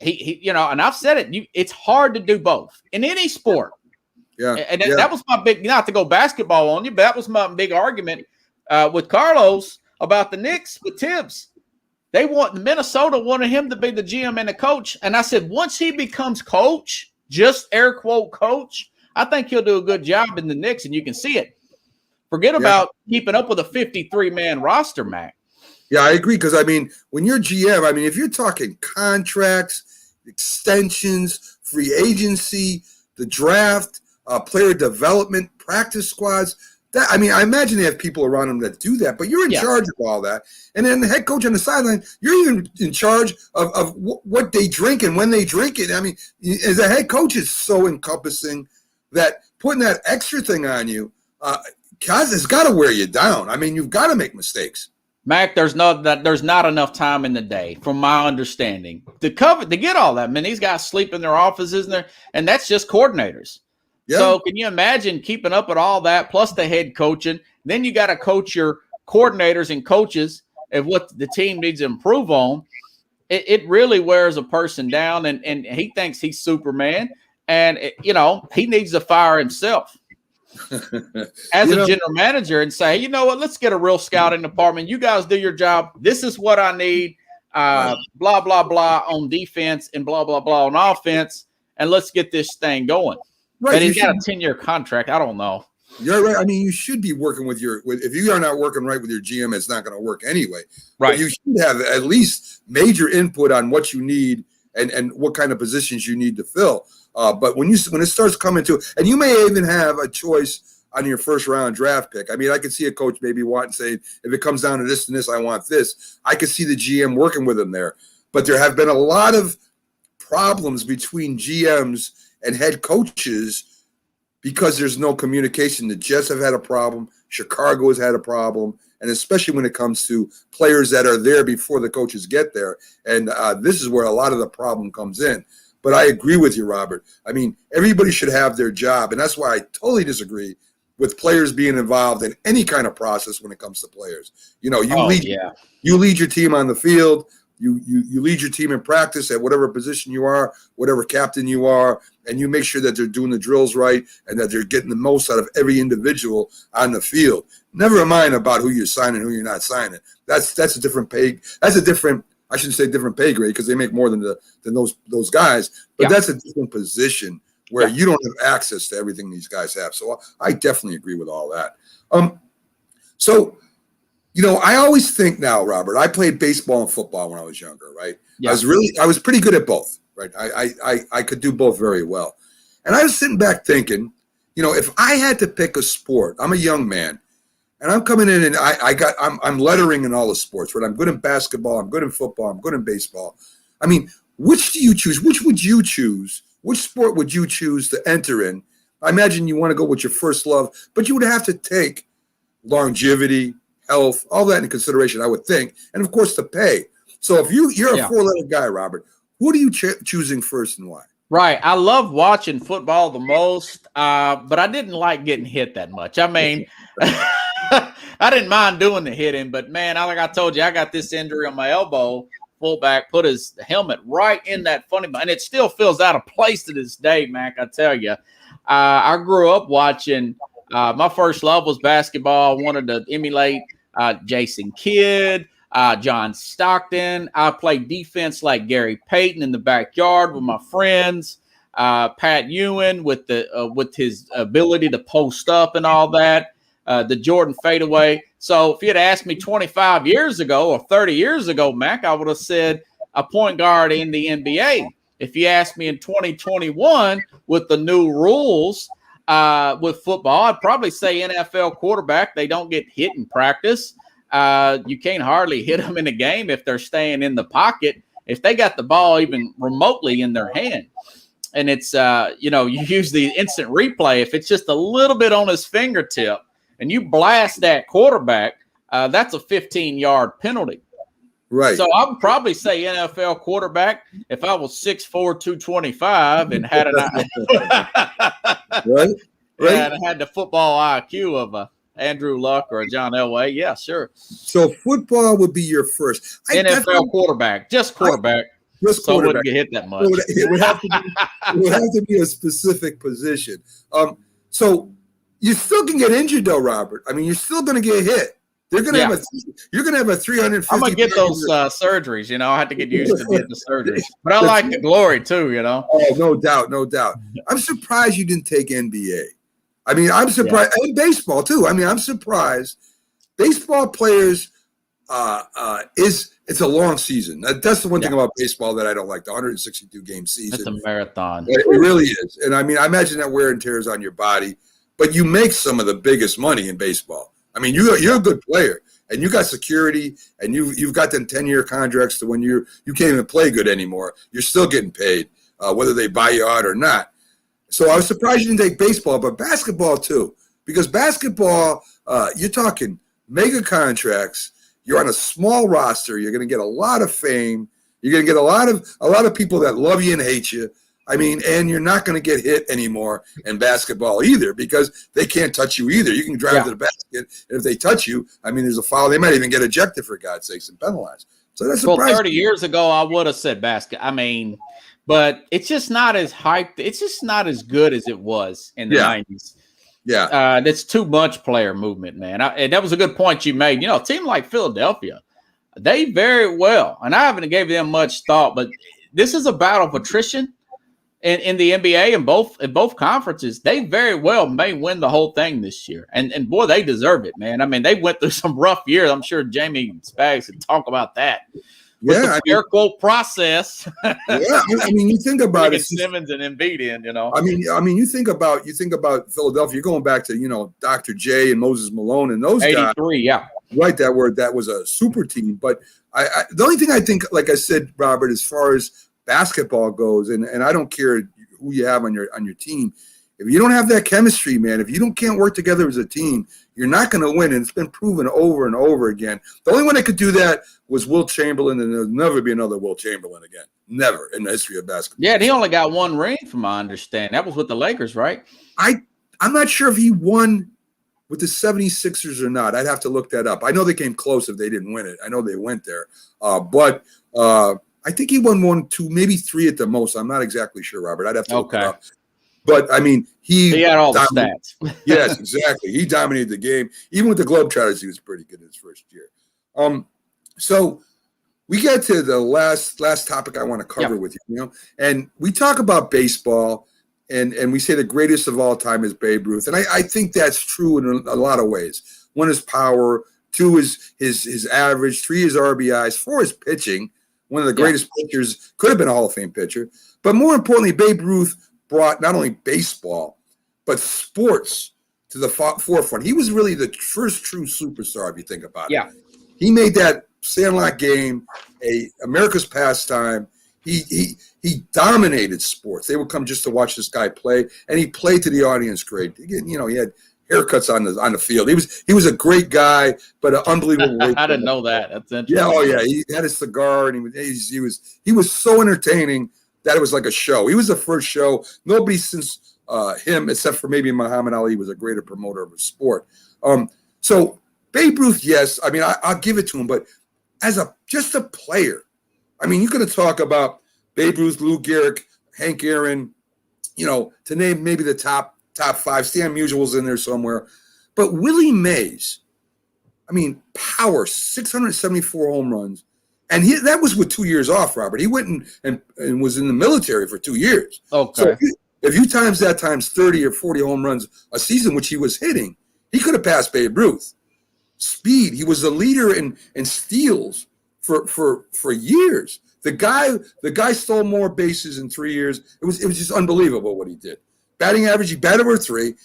he, and I've said it. It's hard to do both in any sport. Yeah, and that was my big. Not to go basketball on you, but that was my big argument with Carlos about the Knicks with Tibbs. Minnesota wanted him to be the GM and the coach, and I said once he becomes coach, just air quote coach, I think he'll do a good job in the Knicks, and you can see it. Forget about keeping up with a 53-man roster, Mac. Yeah, I agree. Because, when you're GM, if you're talking contracts, extensions, free agency, the draft, player development, practice squads, I imagine they have people around them that do that, but you're in charge of all that. And then the head coach on the sideline, you're even in charge of what they drink and when they drink it. As a head coach is so encompassing that putting that extra thing on you, it's got to wear you down. You've got to make mistakes. Mac, there's not enough time in the day, from my understanding, to get all that. These guys sleep in their offices and that's just coordinators. Yeah. So can you imagine keeping up with all that plus the head coaching? Then you got to coach your coordinators and coaches of what the team needs to improve on. It really wears a person down, and he thinks he's Superman, and he needs to fire himself as a general manager and say, you know what, let's get a real scouting department. You guys do your job. This is what I need. Blah, blah, blah on defense and blah, blah, blah on offense. And let's get this thing going. Right. And he's got a 10-year contract. I don't know. You're right. You should be working if you are not working right with your GM, it's not going to work anyway. Right. But you should have at least major input on what you need and what kind of positions you need to fill. But when it starts coming to, and you may even have a choice on your first round draft pick. I could see a coach maybe saying, if it comes down to this and this, I want this. I could see the GM working with him there. But there have been a lot of problems between GMs and head coaches because there's no communication. The Jets have had a problem. Chicago has had a problem. And especially when it comes to players that are there before the coaches get there. And this is where a lot of the problem comes in. But I agree with you, Robert. Everybody should have their job. And that's why I totally disagree with players being involved in any kind of process when it comes to players. You lead your team on the field. You lead your team in practice at whatever position you are, whatever captain you are, and you make sure that they're doing the drills right and that they're getting the most out of every individual on the field. Never mind about who you're signing, who you're not signing. That's a different pay. I shouldn't say different pay grade because they make more than those guys, but that's a different position where you don't have access to everything these guys have. So I definitely agree with all that. I always think now, Robert, I played baseball and football when I was younger, right? Yeah. I was pretty good at both, right? I could do both very well. And I was sitting back thinking, if I had to pick a sport, I'm a young man, and I'm coming in and I'm lettering in all the sports, right? I'm good in basketball, I'm good in football, I'm good in baseball. Which do you choose? Which would you choose? Which sport would you choose to enter in? I imagine you want to go with your first love, but you would have to take longevity, health, all that into consideration, I would think, and of course the pay. So if you're a four-letter guy, Robert, who are you choosing first and why? Right. I love watching football the most, but I didn't like getting hit that much. I didn't mind doing the hitting, but man, like I told you, I got this injury on my elbow. Fullback put his helmet right in that funny, and it still feels out of place to this day, Mac. I tell you, I grew up watching. My first love was basketball. I wanted to emulate Jason Kidd, John Stockton. I played defense like Gary Payton in the backyard with my friends. Pat Ewan with his ability to post up and all that. The Jordan fadeaway. So if you had asked me 25 years ago or 30 years ago, Mac, I would have said a point guard in the NBA. If you asked me in 2021 with the new rules with football, I'd probably say NFL quarterback. They don't get hit in practice. You can't hardly hit them in a game if they're staying in the pocket. If they got the ball even remotely in their hand. And it's, you use the instant replay. If it's just a little bit on his fingertip, and you blast that quarterback, that's a 15-yard penalty. Right. So I would probably say NFL quarterback if I was 6'4", 225 and had right. Yeah, and I had the football IQ of Andrew Luck or John Elway. Yeah, sure. So football would be your first. NFL quarterback, just quarterback. Just so I quarterback. wouldn't get hit that much. It would have to be a specific position. So you still can get injured though, Robert. I mean, you're still going to get hit. They're going to have you're going to have a 350. I'm gonna get those surgeries. I have to get used to getting the surgeries, but I like the glory too. Oh, no doubt, no doubt. I'm surprised you didn't take NBA. I mean, I'm surprised, and baseball too. I mean, I'm surprised. Baseball players, it's a long season. That's the one thing about baseball that I don't like, the 162 game season. It's a marathon. It really is. And I mean, I imagine that wear and tear is on your body, but you make some of the biggest money in baseball. I mean, you're a good player, and you got security, and you've got them 10-year contracts to when you can't even play good anymore. You're still getting paid, whether they buy you out or not. So I was surprised you didn't take baseball, but basketball too, because basketball, you're talking mega contracts. You're on a small roster. You're going to get a lot of fame. You're going to get a lot of people that love you and hate you. I mean, and you're not going to get hit anymore in basketball either because they can't touch you either. You can drive to the basket, and if they touch you, I mean, there's a foul. They might even get ejected for God's sakes and penalized. So that's surprising. 30 years ago, I would have said basket. I mean, but it's just not as hyped. It's just not as good as it was in the 90s. Yeah. That's too much player movement, man. And that was a good point you made. A team like Philadelphia, they very well, and I haven't gave them much thought, but this is a battle of attrition. In the NBA in both conferences, they very well may win the whole thing this year. And boy, they deserve it, man. I mean, they went through some rough years. I'm sure Jamie Spags could talk about that. With the air quote process. I mean, you think about it. Simmons and Embiid in. I mean, you think about Philadelphia. You're going back to Dr. J and Moses Malone and those 83, guys. 83, right. That was a super team. But the only thing I think, like I said, Robert, as far as basketball goes, and I don't care who you have on your team. If you don't have that chemistry, man, if you can't work together as a team, you're not going to win. And it's been proven over and over again. The only one that could do that was Wilt Chamberlain, and there'll never be another Wilt Chamberlain again. Never in the history of basketball. Yeah, and he only got one ring, from my understanding. That was with the Lakers, right? I'm not sure if he won with the 76ers or not. I'd have to look that up. I know they came close if they didn't win it. I know they went there. But I think he won 1, 2, maybe 3 at the most. I'm not exactly sure, Robert. I'd have to look it up. But, I mean, he had all the stats. Yes, exactly. He dominated the game. Even with the Globetrotters, he was pretty good in his first year. So we get to the last topic I want to cover with you, and we talk about baseball, and we say the greatest of all time is Babe Ruth. And I think that's true in a lot of ways. 1 is power, 2 is his average, 3 is RBIs, 4 is pitching. One of the greatest pitchers, could have been a Hall of Fame pitcher. But more importantly, Babe Ruth brought not only baseball, but sports to the forefront. He was really the first true superstar, if you think about it. He made that Sandlot game America's pastime. He dominated sports. They would come just to watch this guy play, and he played to the audience great. Again, he had haircuts on the field. He was a great guy, but an unbelievable. I didn't know that. That's interesting. Yeah, he had a cigar, and he was so entertaining that it was like a show. He was the first show. Nobody since him, except for maybe Muhammad Ali, was a greater promoter of a sport. So Babe Ruth, yes, I mean I'll give it to him, but as just a player, I mean, you're going to talk about Babe Ruth, Lou Gehrig, Hank Aaron, to name maybe the top 5. Stan Musial's in there somewhere. But Willie Mays, I mean, power, 674 home runs. And that was with 2 years off, Robert. He went and was in the military for 2 years. Okay. So if you times that times 30 or 40 home runs a season, which he was hitting, he could have passed Babe Ruth. Speed, he was the leader in steals for years. The guy stole more bases in 3 years. It was just unbelievable what he did. Batting average, he batted over 3.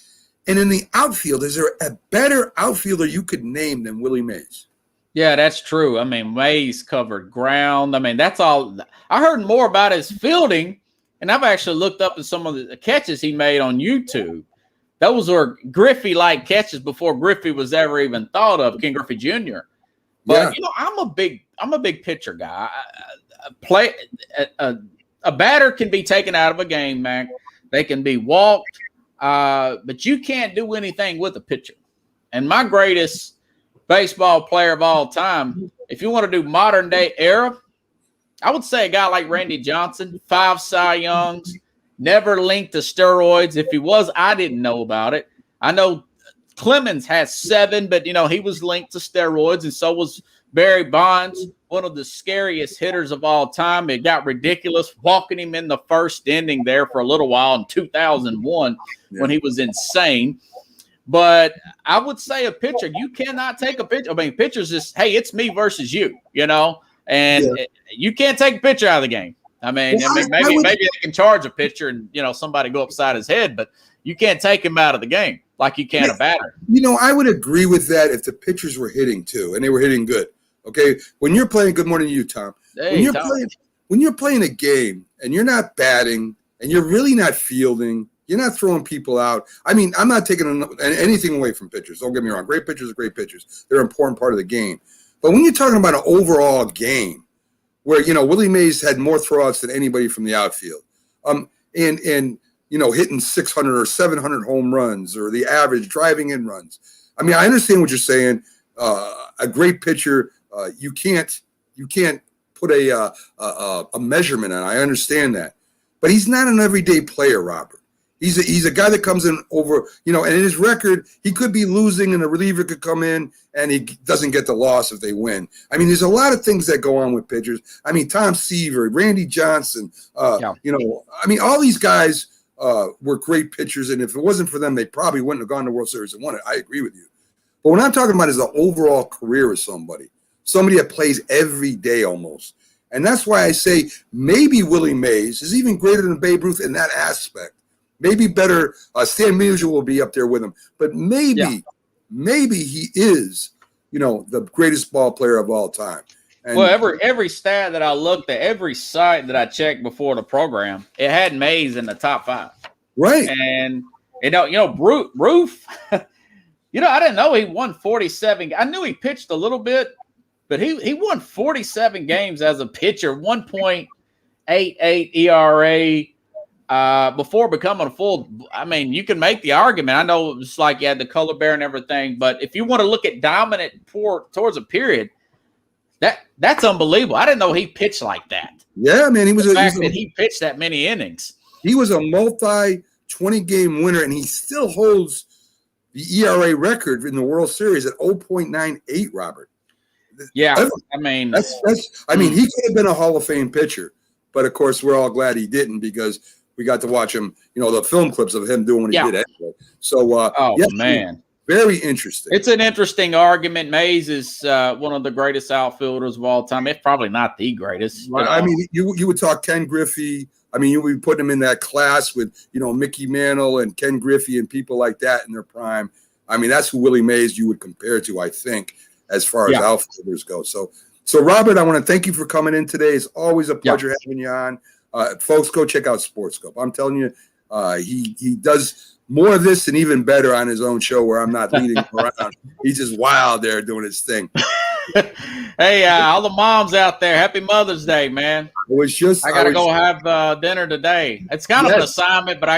And in the outfield, is there a better outfielder you could name than Willie Mays? Yeah, that's true. I mean, Mays covered ground. I mean, that's all. I heard more about his fielding, and I've actually looked up at some of the catches he made on YouTube. Those were Griffey-like catches before Griffey was ever even thought of, King Griffey Jr. But I'm a big pitcher guy. A batter can be taken out of a game, man. They can be walked, but you can't do anything with a pitcher. And my greatest baseball player of all time, if you want to do modern day era, I would say a guy like Randy Johnson, 5 Cy Youngs, never linked to steroids. If he was, I didn't know about it. I know Clemens has 7, but he was linked to steroids, and so was Barry Bonds, one of the scariest hitters of all time. It got ridiculous walking him in the first inning there for a little while in 2001 when he was insane. But I would say a pitcher, you cannot take a pitcher. I mean, pitchers just, hey, it's me versus you, and you can't take a pitcher out of the game. Maybe they can charge a pitcher and, somebody go upside his head, but you can't take him out of the game like you can a batter. I would agree with that if the pitchers were hitting too, and they were hitting good. Okay, when you're playing, good morning to you, Tom. Hey, when you're playing a game and you're not batting and you're really not fielding, you're not throwing people out. I mean, I'm not taking anything away from pitchers. Don't get me wrong. Great pitchers are great pitchers. They're an important part of the game. But when you're talking about an overall game where, Willie Mays had more throwouts than anybody from the outfield, and hitting 600 or 700 home runs or the average driving in runs. I mean, I understand what you're saying. A great pitcher, you can't put a measurement on. I understand that, but he's not an everyday player, Robert. He's a guy that comes in over, and in his record, he could be losing and a reliever could come in and he doesn't get the loss if they win. I mean, there's a lot of things that go on with pitchers. I mean, Tom Seaver, Randy Johnson, I mean, all these guys were great pitchers. And if it wasn't for them, they probably wouldn't have gone to World Series and won it. I agree with you. But what I'm talking about is the overall career of somebody that plays every day almost. And that's why I say maybe Willie Mays is even greater than Babe Ruth in that aspect. Maybe better. Stan Musial will be up there with him, but maybe he is, the greatest ball player of all time. And every stat that I looked at, every site that I checked before the program, it had Mays in the top 5. Right. And Roof, I didn't know he won 47. I knew he pitched a little bit, but he won 47 games as a pitcher, 1.88 ERA. Before becoming a full, I mean, you can make the argument. I know it's like you had the color bear and everything, but if you want to look at dominant towards a period, that's unbelievable. I didn't know he pitched like that. Yeah, man, he pitched that many innings. He was a multi 20-game winner, and he still holds the ERA record in the World Series at 0.98. Robert. Yeah, I mean, he could have been a Hall of Fame pitcher, but of course, we're all glad he didn't because we got to watch him, the film clips of him doing what he did anyway. So, man, very interesting. It's an interesting argument. Mays is one of the greatest outfielders of all time. It's probably not the greatest. I mean, you would talk Ken Griffey. I mean, you would put him in that class with, Mickey Mantle and Ken Griffey and people like that in their prime. I mean, that's who Willie Mays you would compare to, I think, as far as outfielders go. So Robert, I want to thank you for coming in today. It's always a pleasure having you on. Folks, go check out SportsScope. I'm telling you, he does more of this and even better on his own show where I'm not leading him around. He's just wild there doing his thing. Hey, all the moms out there, happy Mother's Day, man. I got to go have dinner today. It's kind of an assignment, but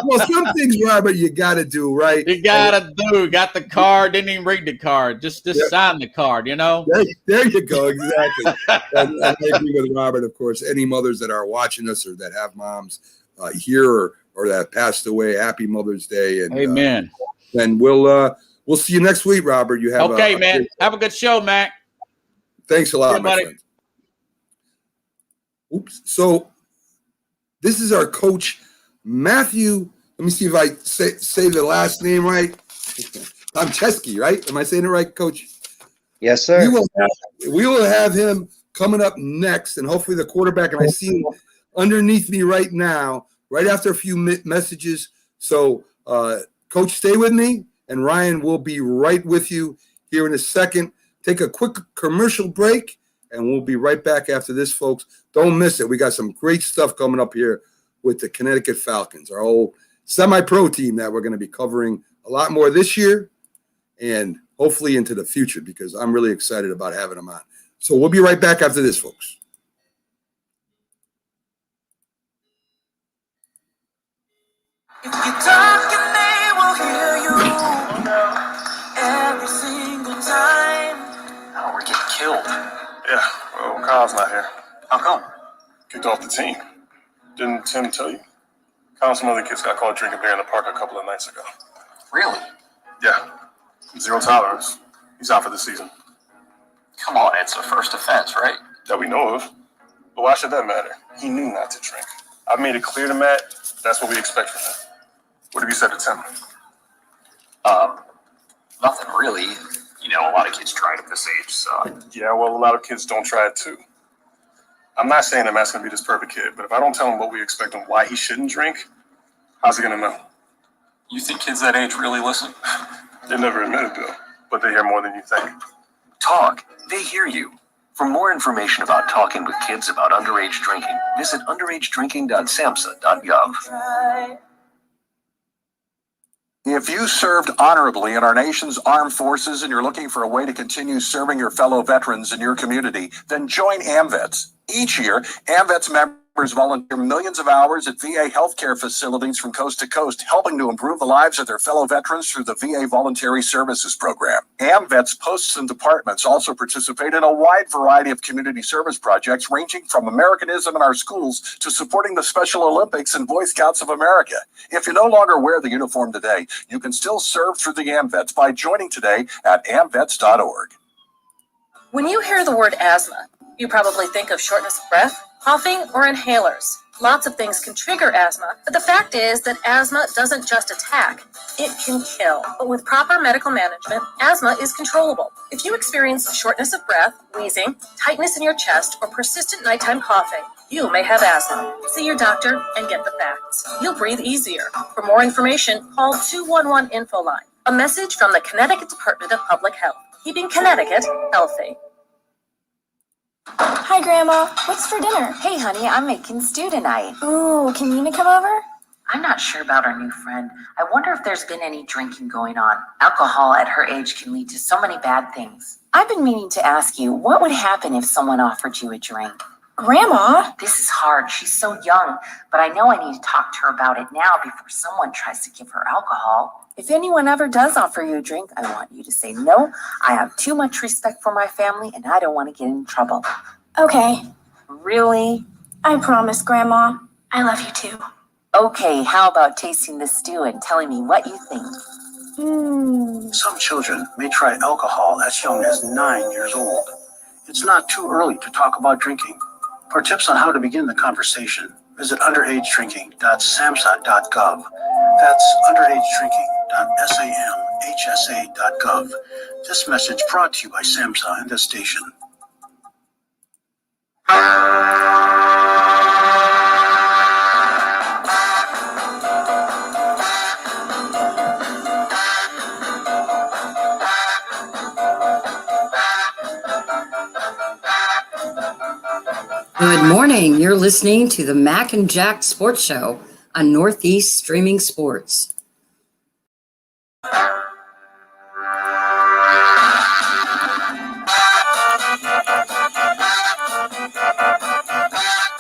well, some things, Robert, you got to do, right? You got the card, didn't even read the card. Just sign the card, There you go, exactly. and I agree with Robert, of course. Any mothers that are watching us or that have moms here or that have passed away, happy Mother's Day. And, amen. And we'll see you next week, Robert. You have man. Have a good show, Mac. Thanks a lot, my friend. Oops. So this is our coach, Matthew. Let me see if I say the last name right. Tom Chesky, right? Am I saying it right, Coach? Yes, sir. We will have him coming up next, and hopefully the quarterback. And I see him underneath me right now, right after a few messages. So, Coach, stay with me, and Ryan will be right with you here in a second. Take a quick commercial break, and we'll be right back after this, folks. Don't miss it. We got some great stuff coming up here with the Connecticut Falcons, our old semi-pro team that we're going to be covering a lot more this year and hopefully into the future because I'm really excited about having them on. So we'll be right back after this, folks. If you talk and they will hear you every single time. Now we're getting killed. Yeah, Well, Kyle's not here. How come? Kicked off the team. Didn't Tim tell you? Kyle and some other kids got caught drinking beer in the park a couple of nights ago. Really? Yeah. 0 tolerance. He's out for the season. Come on, it's a first offense, right? That we know of. But why should that matter? He knew not to drink. I've made it clear to Matt that's what we expect from him. What have you said to Tim? Nothing really. You know, a lot of kids try it at this age, so. Yeah, well, a lot of kids don't try it too. I'm not saying that Matt's going to be this perfect kid, but if I don't tell him what we expect and why he shouldn't drink, how's he going to know? You think kids that age really listen? They never admit it, though, but they hear more than you think. Talk. They hear you. For more information about talking with kids about underage drinking, visit underagedrinking.samhsa.gov. If you served honorably in our nation's armed forces and you're looking for a way to continue serving your fellow veterans in your community, then join AMVETS. Each year, AMVETS members volunteer millions of hours at VA healthcare facilities from coast to coast, helping to improve the lives of their fellow veterans through the VA Voluntary Services Program. AMVETS posts and departments also participate in a wide variety of community service projects, ranging from Americanism in our schools to supporting the Special Olympics and Boy Scouts of America. If you no longer wear the uniform today, you can still serve through the AMVETS by joining today at amvets.org. When you hear the word asthma, you probably think of shortness of breath, coughing, or inhalers. Lots of things can trigger asthma, but the fact is that asthma doesn't just attack, it can kill. But with proper medical management, asthma is controllable. If you experience shortness of breath, wheezing, tightness in your chest, or persistent nighttime coughing, you may have asthma. See your doctor and get the facts. You'll breathe easier. For more information, call 211 Info Line. A message from the Connecticut Department of Public Health, keeping Connecticut healthy. Hi, Grandma. What's for dinner? Hey, honey, I'm making stew tonight. Ooh, can Nina come over? I'm not sure about our new friend. I wonder if there's been any drinking going on. Alcohol at her age can lead to so many bad things. I've been meaning to ask you, what would happen if someone offered you a drink? Grandma? This is hard. She's so young, but I know I need to talk to her about it now before someone tries to give her alcohol. If anyone ever does offer you a drink, I want you to say no. I have too much respect for my family, and I don't want to get in trouble. Okay. Really? I promise, Grandma. I love you too. Okay, how about tasting the stew and telling me what you think? Some children may try alcohol as young as 9 years old. It's not too early to talk about drinking. For tips on how to begin the conversation, visit underagedrinking.samhsa.gov. That's underagedrinking.samhsa.gov. This message brought to you by SAMHSA and this station. Good morning. You're listening to the Mac and Jack Sports Show on Northeast Streaming Sports.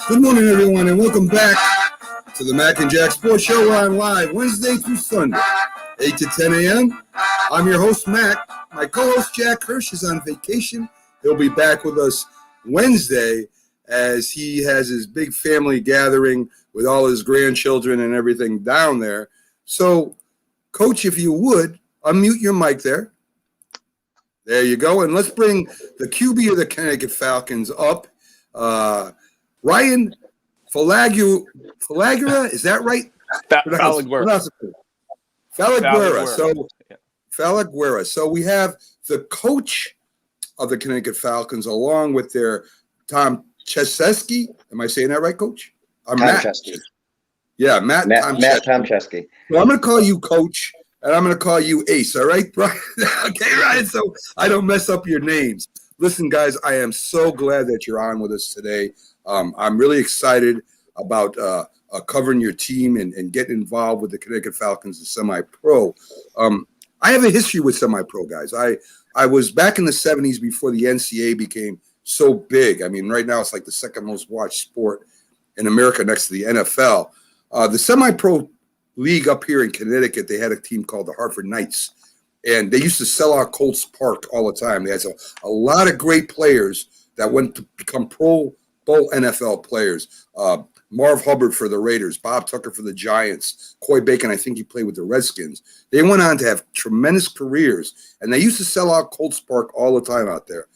Good morning, everyone, and welcome back to the Mac and Jack Sports Show. We're on live Wednesday through Sunday, 8 to 10 a.m. I'm your host, Mac. My co-host, Jack Hirsch, is on vacation. He'll be back with us Wednesday as he has his big family gathering with all his grandchildren and everything down there. So, Coach, if you would, unmute your mic there. There you go. And let's bring the QB of the Connecticut Falcons up. Ryan Falaguera, is that right? Falaguera. Falaguera. So we have the coach of the Connecticut Falcons along with their Tom Chesky. Am I saying that right, Coach? Tom Chesky. Yeah, Matt Tom Chesky. Well, I'm going to call you Coach, and I'm going to call you Ace, all right, Brian? Okay, Ryan, so I don't mess up your names. Listen, guys, I am so glad that you're on with us today. I'm really excited about covering your team and getting involved with the Connecticut Falcons and semi-pro. I have a history with semi-pro, guys. I was back in the 70s before the NCAA became so big. I mean, right now it's like the second most watched sport in America next to the NFL. The semi-pro league up here in Connecticut, they had a team called the Hartford Knights, and they used to sell out Colts Park all the time. They had a lot of great players that went to become Pro Bowl NFL players. Marv Hubbard for the Raiders, Bob Tucker for the Giants, Coy Bacon, I think he played with the Redskins. They went on to have tremendous careers, and they used to sell out Colts Park all the time out there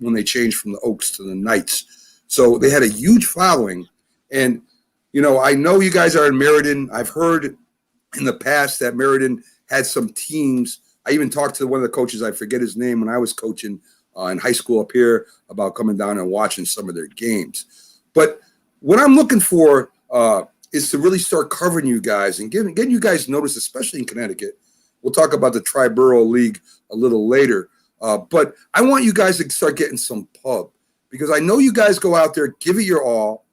when they changed from the Oaks to the Knights. So they had a huge following. And, you know, I know you guys are in Meriden. I've heard in the past that Meriden had some teams. I even talked to one of the coaches, I forget his name, when I was coaching in high school up here about coming down and watching some of their games. But what I'm looking for is to really start covering you guys and getting you guys noticed, especially in Connecticut. We'll talk about the Tri-Borough League a little later. But I want you guys to start getting some pub because I know you guys go out there, give it your all.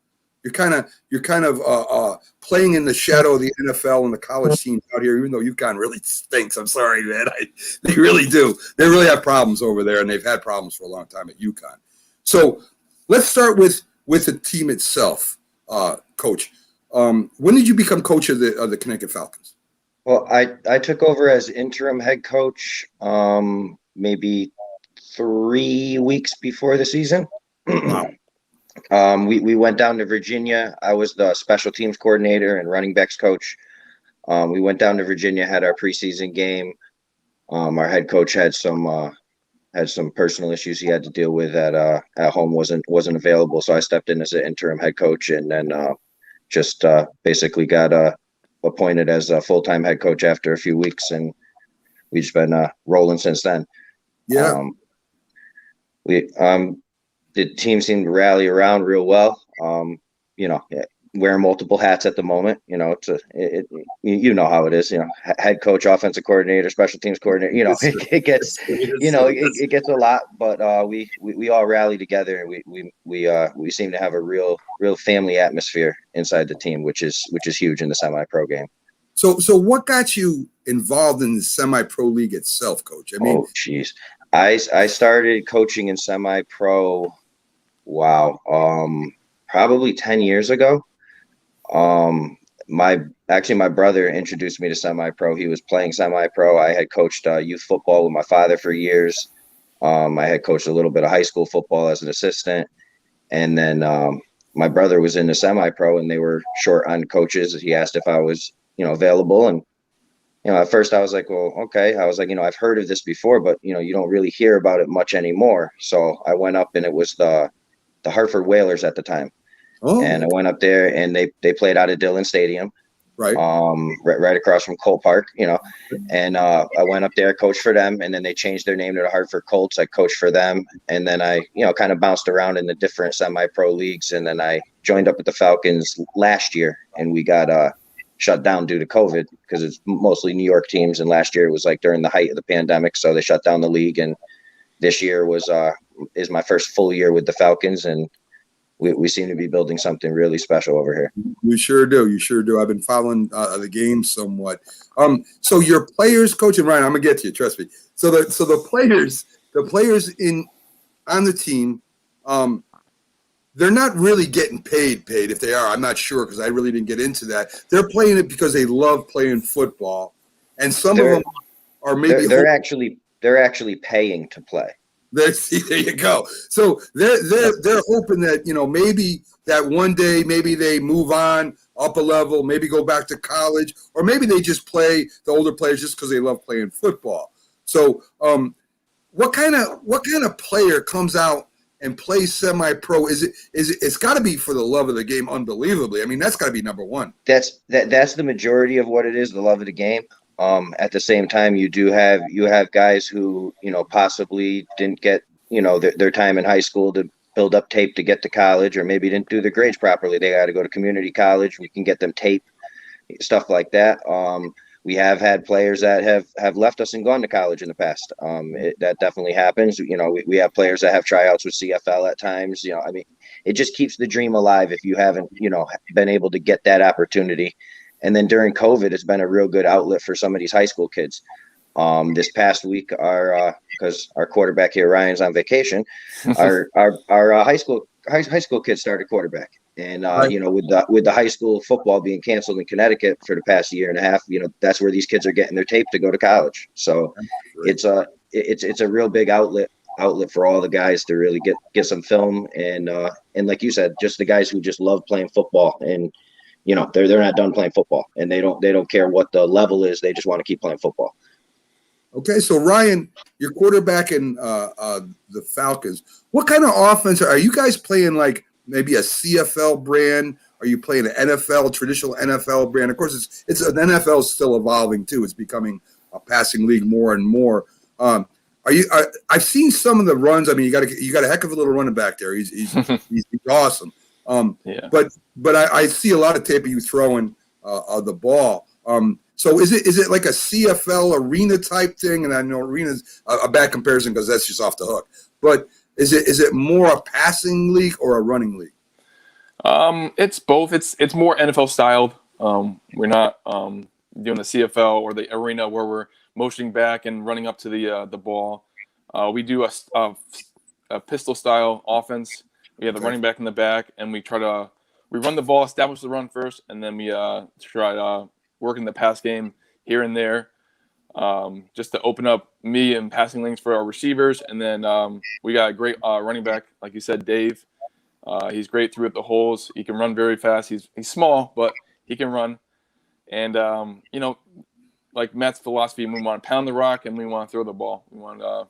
You're kind of playing in the shadow of the NFL and the college teams out here, even though UConn really stinks. I'm sorry, man. They really do. They really have problems over there, and they've had problems for a long time at UConn. So let's start with the team itself, Coach. When did you become coach of the Connecticut Falcons? Well, I took over as interim head coach maybe 3 weeks before the season. Wow. We went down to Virginia. I was the special teams coordinator and running backs coach. We went down to Virginia, had our preseason game. Our head coach had some personal issues he had to deal with at home, wasn't available. So I stepped in as an interim head coach and then just basically got appointed as a full-time head coach after a few weeks, and we've just been rolling since then. Yeah. The team seemed to rally around real well. Wearing multiple hats at the moment. You know, you know how it is. You know, head coach, offensive coordinator, special teams coordinator. You know, it gets it gets a lot, but we all rally together, and we seem to have a real family atmosphere inside the team, which is huge in the semi-pro game. So what got you involved in the semi-pro league itself, Coach? I mean, I started coaching in semi-pro. Wow. Probably 10 years ago. My brother introduced me to semi-pro. He was playing semi-pro. I had coached youth football with my father for years. I had coached a little bit of high school football as an assistant. And then my brother was in the semi-pro and they were short on coaches. He asked if I was, available. And, at first I was like, well, okay. I was like, I've heard of this before, but, you don't really hear about it much anymore. So I went up and it was the Hartford Whalers at the time. Oh. And I went up there and they played out at Dillon Stadium, right across from Colt Park, and I went up there, coached for them, and then they changed their name to the Hartford Colts. I coached for them, and then I, kind of bounced around in the different semi-pro leagues, and then I joined up with the Falcons last year, and we got shut down due to COVID because it's mostly New York teams, and last year it was like during the height of the pandemic, so they shut down the league, and this year is my first full year with the Falcons, and we seem to be building something really special over here. You sure do. You sure do. I've been following the game somewhat. So your players, Coach, and Ryan, I'm gonna get to you. Trust me. So the players on the team, they're not really getting paid. If they are, I'm not sure because I really didn't get into that. They're playing it because they love playing football, and some of them are maybe they're actually paying to play. There you go. So they're hoping that maybe that one day maybe they move on up a level, maybe go back to college, or maybe they just play the older players just because they love playing football. So what kind of player comes out and plays semi-pro? It's got to be for the love of the game, unbelievably. I mean, that's got to be number one. That's the majority of what it is, the love of the game. At the same time, you have guys who, possibly didn't get, their time in high school to build up tape to get to college, or maybe didn't do their grades properly. They got to go to community college. We can get them tape, stuff like that. We have had players that have left us and gone to college in the past. That definitely happens. We have players that have tryouts with CFL at times. I mean, it just keeps the dream alive if you haven't, been able to get that opportunity. And then during COVID, it's been a real good outlet for some of these high school kids. This past week, because our quarterback here, Ryan's on vacation, our high school kids started quarterback. And with the high school football being canceled in Connecticut for the past year and a half, that's where these kids are getting their tape to go to college. So it's a real big outlet outlet for all the guys to really get some film and like you said, just the guys who just love playing football and they're not done playing football and they don't care what the level is. They just want to keep playing football. Okay, so Ryan, your quarterback in the Falcons. What kind of offense are you guys playing? Like maybe a CFL brand? Are you playing an NFL, traditional NFL brand? Of course, it's an NFL still evolving too. It's becoming a passing league more and more. I've seen some of the runs. I mean, you got a heck of a little running back there. He's awesome. Yeah. But I see a lot of tape of you throwing the ball. So is it like a CFL arena type thing? And I know arena's a bad comparison because that's just off the hook. But is it more a passing league or a running league? It's both. It's more NFL styled. We're not doing the CFL or the arena where we're motioning back and running up to the ball. We do a pistol style offense. We have the running back in the back, and we run the ball, establish the run first, and then we try working the pass game here and there, just to open up me and passing lanes for our receivers. And then we got a great running back, like you said, Dave. He's great through at the holes. He can run very fast. He's small, but he can run. And like Matt's philosophy, we want to pound the rock and we want to throw the ball. We want to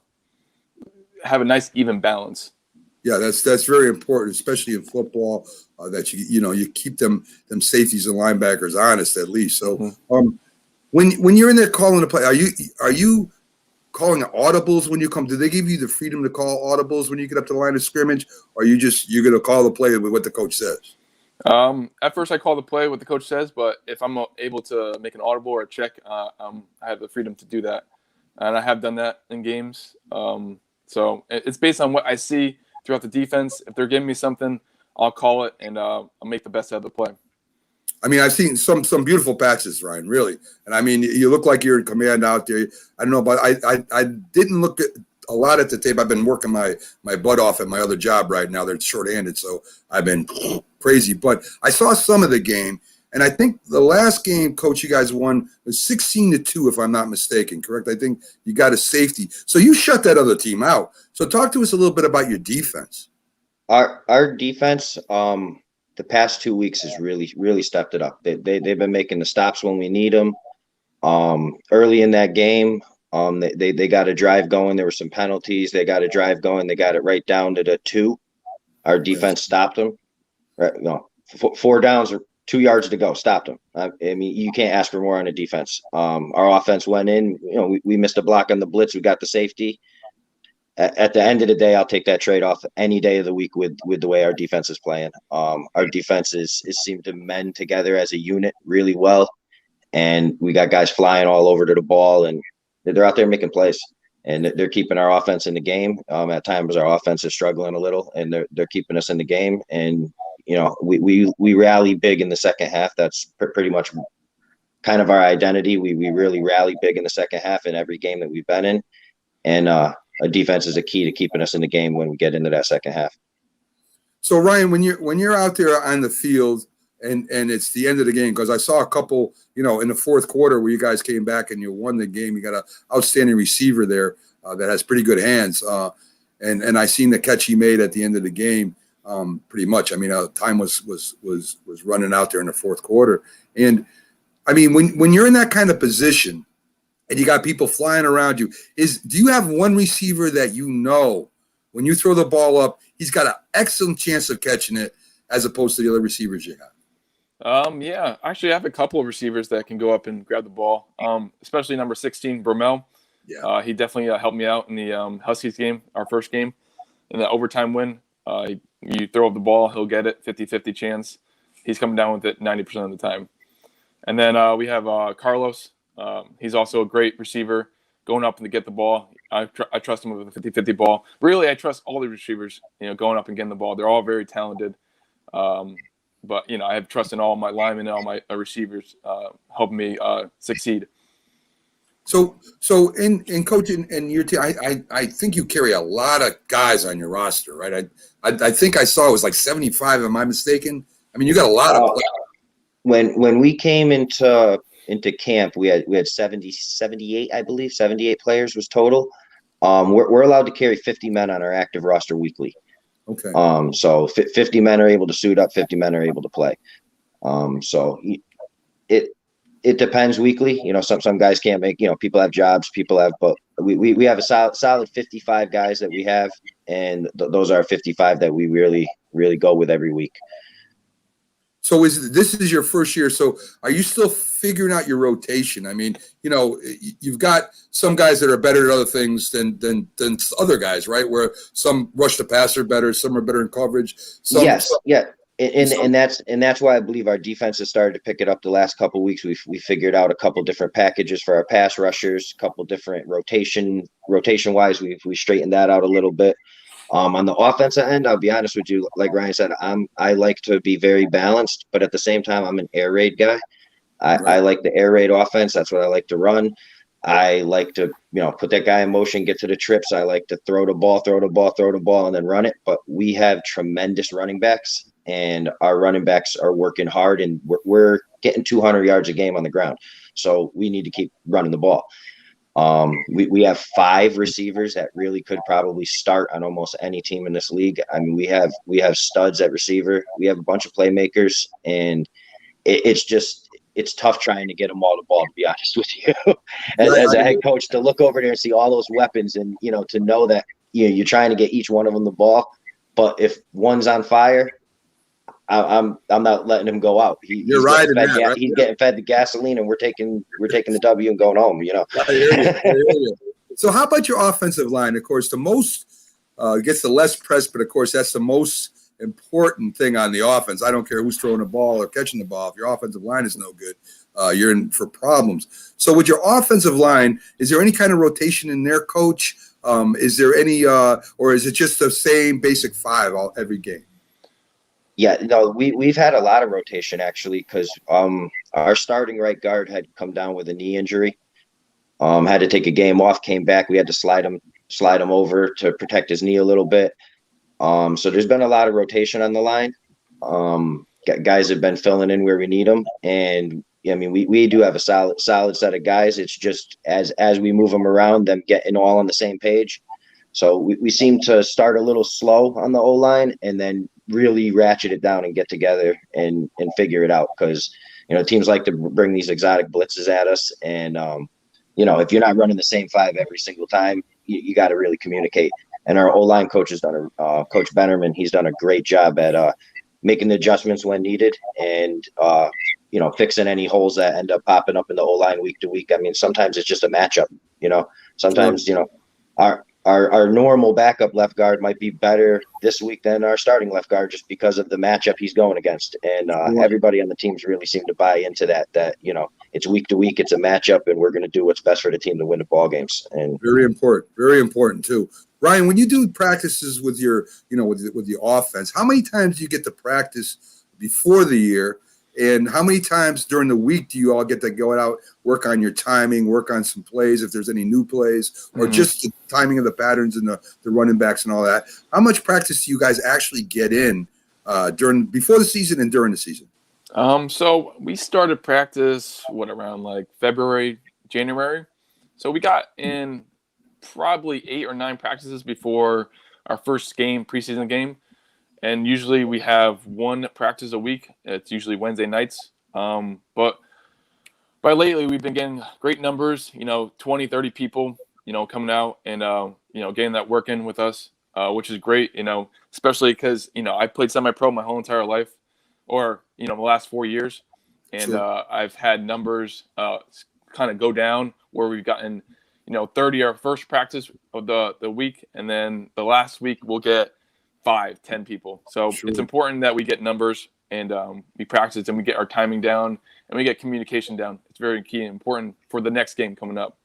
have a nice even balance. Yeah, that's very important, especially in football, that you keep them safeties and linebackers honest at least. So when you're in there calling the play, are you calling audibles when you come? Do they give you the freedom to call audibles when you get up to the line of scrimmage, or you're going to call the play with what the coach says? At first I call the play what the coach says, but if I'm able to make an audible or a check, I have the freedom to do that, and I have done that in games. So it's based on what I see throughout the defense. If they're giving me something, I'll call it, and I'll make the best out of the play. I mean, I've seen some beautiful passes, Ryan, really. And I mean, you look like you're in command out there. I don't know, but I didn't look at a lot at the tape. I've been working my butt off at my other job right now. They're shorthanded, so I've been crazy. But I saw some of the game, and I think the last game, Coach, you guys won was 16-2, if I'm not mistaken, correct? I think you got a safety. So you shut that other team out. So talk to us a little bit about your defense. Our defense, the past 2 weeks has really stepped it up. They've been making the stops when we need them. Early in that game, they got a drive going. There were some penalties. They got a drive going. They got it right down to the 2. Our defense stopped them. Right, 4 downs or 2 yards to go. Stopped them. I mean, you can't ask for more on a defense. Our offense went in. We missed a block on the blitz. We got the safety. At the end of the day, I'll take that trade-off any day of the week with the way our defense is playing. Our defense is seemed to mend together as a unit really well, and we got guys flying all over to the ball, and they're out there making plays, and they're keeping our offense in the game. At times, our offense is struggling a little, and they're keeping us in the game. And we rally big in the second half. That's pretty much kind of our identity. We really rally big in the second half in every game that we've been in, and a defense is a key to keeping us in the game when we get into that second half. So Ryan, when you're out there on the field and it's the end of the game, because I saw a couple, in the fourth quarter where you guys came back and you won the game. You got an outstanding receiver there that has pretty good hands, and I seen the catch he made at the end of the game. Pretty much, I mean, time was running out there in the fourth quarter, and I mean when you're in that kind of position. And you got people flying around you. Do you have one receiver that when you throw the ball up, he's got an excellent chance of catching it as opposed to the other receivers you have? Yeah, actually, I have a couple of receivers that can go up and grab the ball, especially number 16, Bromell. Yeah. He definitely helped me out in the Huskies game, our first game, in the overtime win. You throw up the ball, he'll get it, 50-50 chance. He's coming down with it 90% of the time. And then we have Carlos. He's also a great receiver going up and to get the ball. I trust him with a 50-50 ball. Really, I trust all the receivers, going up and getting the ball. They're all very talented. But, I have trust in all my linemen and all my receivers helping me succeed. So in coaching and your team, I think you carry a lot of guys on your roster, right? I think I saw it was like 75. Am I mistaken? I mean, you got a lot of players. When we came into camp, we had 78, I believe, 78 players was total. We're allowed to carry 50 men on our active roster weekly. Okay. So 50 men are able to suit up, 50 men are able to play. So it depends weekly. You know, some guys can't make, you know, people have jobs, but we have a solid 55 guys that we have, and those are 55 that we really go with every week. So this is your first year. So are you still figuring out your rotation? I mean, you know, you've got some guys that are better at other things than other guys, right? Where some rush the passer better, some are better in coverage. Yes. And that's why I believe our defense has started to pick it up the last couple of weeks. We figured out a couple different packages for our pass rushers, a couple different rotation wise. We straightened that out a little bit. On the offensive end, I'll be honest with you, like Ryan said, I like to be very balanced, but at the same time, I'm an air raid guy. I like the air raid offense. That's what I like to run. I like to, you know, put that guy in motion, get to the trips. I like to throw the ball, and then run it. But we have tremendous running backs, and our running backs are working hard, and we're getting 200 yards a game on the ground. So we need to keep running the ball. We have 5 receivers that really could probably start on almost any team in this league. I mean, we have studs at receiver. We have a bunch of playmakers, and it's tough trying to get them all the ball, to be honest with you, as a head coach, to look over there and see all those weapons, and, you know, to know that, you know, you're trying to get each one of them the ball, but if one's on fire, I'm not letting him go out. He's getting fed the gasoline, and we're taking the W and going home. You know. I hear you. So how about your offensive line? Of course, the most gets the less press, but of course that's the most important thing on the offense. I don't care who's throwing the ball or catching the ball. If your offensive line is no good, you're in for problems. So with your offensive line, is there any kind of rotation in there, Coach? Is there any, or is it just the same basic 5 every game? Yeah, no, we've had a lot of rotation actually, because our starting right guard had come down with a knee injury, had to take a game off, came back. We had to slide him over to protect his knee a little bit. So there's been a lot of rotation on the line. Guys have been filling in where we need them, and I mean we do have a solid set of guys. It's just as we move them around, them getting all on the same page. So we seem to start a little slow on the O-line, and then really ratchet it down and get together and figure it out, because, you know, teams like to bring these exotic blitzes at us, and you know, if you're not running the same 5 every single time, you got to really communicate. And our O-line coach has done Coach Bennerman, he's done a great job at making the adjustments when needed, and you know, fixing any holes that end up popping up in the O-line week to week. I mean, sometimes it's just a matchup, you know. Sometimes, you know, our normal backup left guard might be better this week than our starting left guard, just because of the matchup he's going against. And everybody on the teams really seem to buy into that, you know, it's week to week, it's a matchup, and we're going to do what's best for the team to win the ball games. And very important too. Ryan, when you do practices with your, you know, with the offense, how many times do you get to practice before the year? And how many times during the week do you all get to go out, work on your timing, work on some plays, if there's any new plays, or just the timing of the patterns and the running backs and all that? How much practice do you guys actually get in before the season and during the season? So we started practice, around like February, January. So we got in probably 8 or 9 practices before our first preseason game. And usually we have 1 practice a week. It's usually Wednesday nights. But by lately, we've been getting great numbers, 20, 30 people, coming out and, getting that work in with us, which is great, especially because, I played semi-pro my whole entire life or, the last 4 years. And sure. I've had numbers kind of go down where we've gotten, 30 our first practice of the week. And then the last week we'll get 5, 10 people. So sure. It's important that we get numbers and we practice and we get our timing down and we get communication down. It's very key and important for the next game coming up.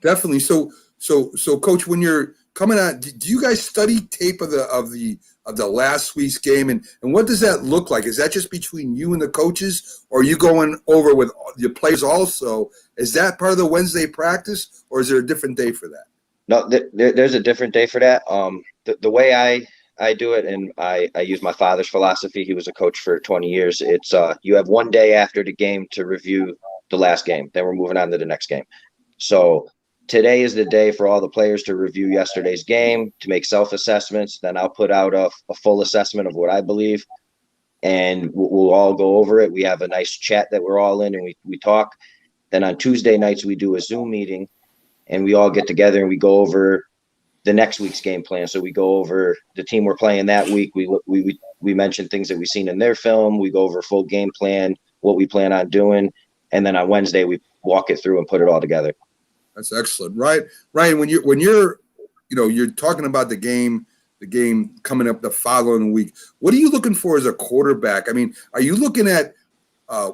Definitely. So Coach, when you're coming out, do you guys study tape of the last week's game, and what does that look like? Is that just between you and the coaches, or are you going over with your players also? Is that part of the Wednesday practice, or is there a different day for that? No, there's a different day for that. The way I do it, and I use my father's philosophy. He was a coach for 20 years. It's you have 1 day after the game to review the last game. Then we're moving on to the next game. So today is the day for all the players to review yesterday's game, to make self-assessments. Then I'll put out a full assessment of what I believe, and we'll all go over it. We have a nice chat that we're all in, and we talk. Then on Tuesday nights, we do a Zoom meeting, and we all get together and we go over the next week's game plan. So we go over the team we're playing that week. We mention things that we've seen in their film. We go over full game plan, what we plan on doing, and then on Wednesday we walk it through and put it all together. That's excellent, right? Ryan, when you're you're talking about the game coming up the following week, what are you looking for as a quarterback? I mean, are you looking at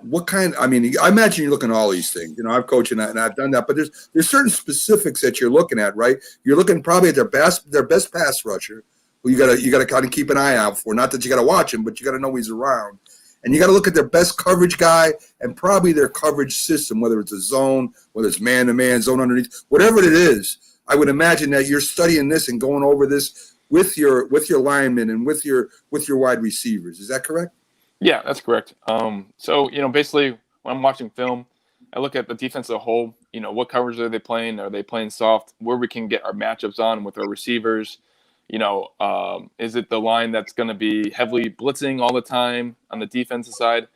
what kind? I mean, I imagine you're looking at all these things. I've coached and I've done that, but there's certain specifics that you're looking at, right? You're looking probably at their best pass rusher, who you gotta kind of keep an eye out for. Not that you gotta watch him, but you gotta know he's around. And you got to look at their best coverage guy and probably their coverage system, whether it's a zone, whether it's man-to-man, zone underneath, whatever it is. I would imagine that you're studying this and going over this with your linemen and with your wide receivers. Is that correct? Yeah, that's correct. So basically, when I'm watching film, I look at the defense as a whole. What coverage are they playing? Are they playing soft? Where we can get our matchups on with our receivers. Is it the line that's going to be heavily blitzing all the time on the defensive side?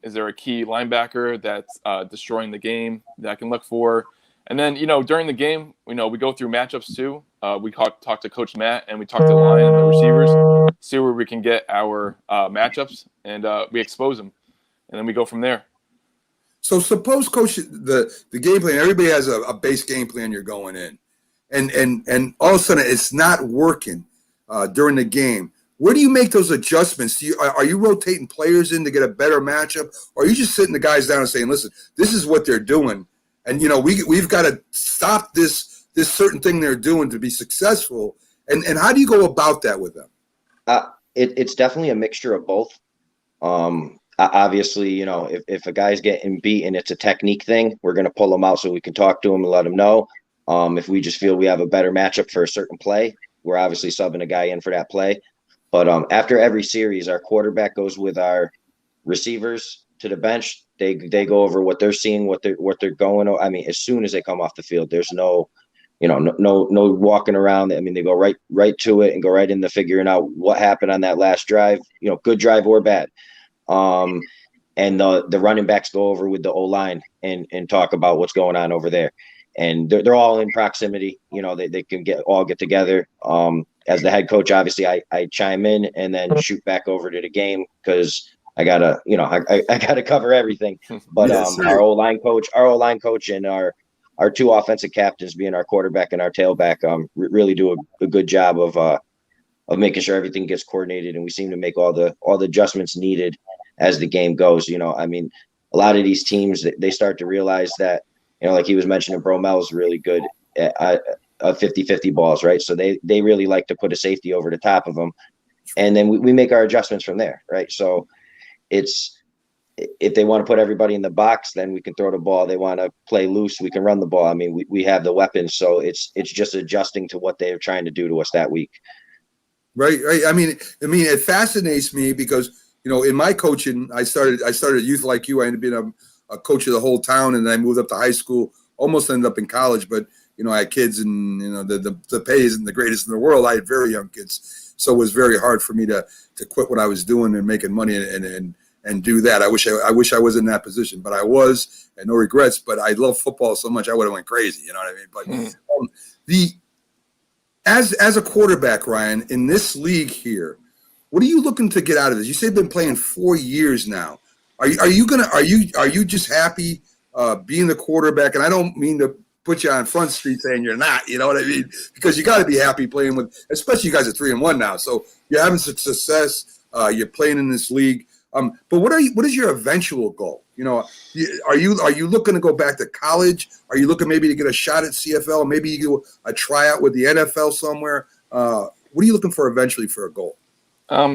Is there a key linebacker that's destroying the game that I can look for? And then, during the game, we go through matchups too. We talk to Coach Matt and we talk to the line and the receivers, see where we can get our matchups, and we expose them. And then we go from there. So suppose, Coach, the game plan, everybody has a base game plan you're going in. And all of a sudden it's not working during the game. Where do you make those adjustments? Are you rotating players in to get a better matchup, or are you just sitting the guys down and saying, "Listen, this is what they're doing, and we've got to stop this certain thing they're doing to be successful"? And how do you go about that with them? It's definitely a mixture of both. Obviously, if a guy's getting beat and it's a technique thing, we're going to pull him out so we can talk to him and let him know. If we just feel we have a better matchup for a certain play, we're obviously subbing a guy in for that play. But after every series, our quarterback goes with our receivers to the bench. They go over what they're seeing, what they're going. I mean, as soon as they come off the field, there's no walking around. I mean, they go right to it and go right into figuring out what happened on that last drive. Good drive or bad. And the running backs go over with the O-line and talk about what's going on over there. And they're all in proximity. They can all get together. As the head coach, obviously, I chime in and then shoot back over to the game because I gotta, I gotta cover everything. But our O-line coach and our two offensive captains, being our quarterback and our tailback, really do a good job of making sure everything gets coordinated, and we seem to make all the adjustments needed as the game goes. I mean, a lot of these teams, they start to realize that. Like he was mentioning, Bromel's really good at 50-50 balls, right? So they really like to put a safety over the top of them. And then we make our adjustments from there, right? So it's if they want to put everybody in the box, then we can throw the ball. They want to play loose, we can run the ball. I mean, we have the weapons. So it's just adjusting to what they're trying to do to us that week. Right. I mean, it fascinates me because, in my coaching, I started at youth like you. I ended up being a coach of the whole town, and then I moved up to high school, almost ended up in college, but I had kids, and the pay isn't the greatest in the world. I had very young kids, so it was very hard for me to quit what I was doing and making money and do that. I wish I was in that position, but I was, and no regrets. But I love football so much, I would have went crazy. You know what I mean? But as a quarterback, Ryan, in this league here, what are you looking to get out of this? You say you've been playing 4 years now. Are you just happy being the quarterback? And I don't mean to put you on Front Street saying you're not, you know what I mean? Because you got to be happy playing with, especially you guys are 3-1 now. So you're having some success. You're playing in this league. But what is your eventual goal? Are you looking to go back to college? Are you looking maybe to get a shot at CFL? Maybe you do a tryout with the NFL somewhere. What are you looking for eventually for a goal?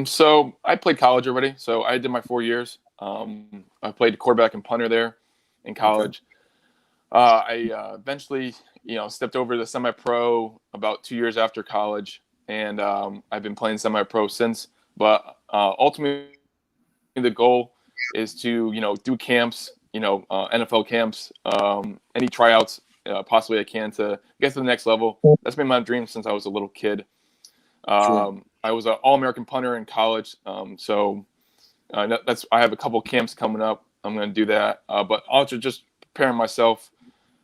So I played college already. So I did my 4 years. I played quarterback and punter there in college. Okay. I eventually, stepped over to semi-pro about 2 years after college, and I've been playing semi-pro since. But ultimately, the goal is to, do camps, NFL camps, any tryouts possibly I can to get to the next level. That's been my dream since I was a little kid. Sure. I was an All-American punter in college, so I have a couple camps coming up. I'm going to do that, but also just preparing myself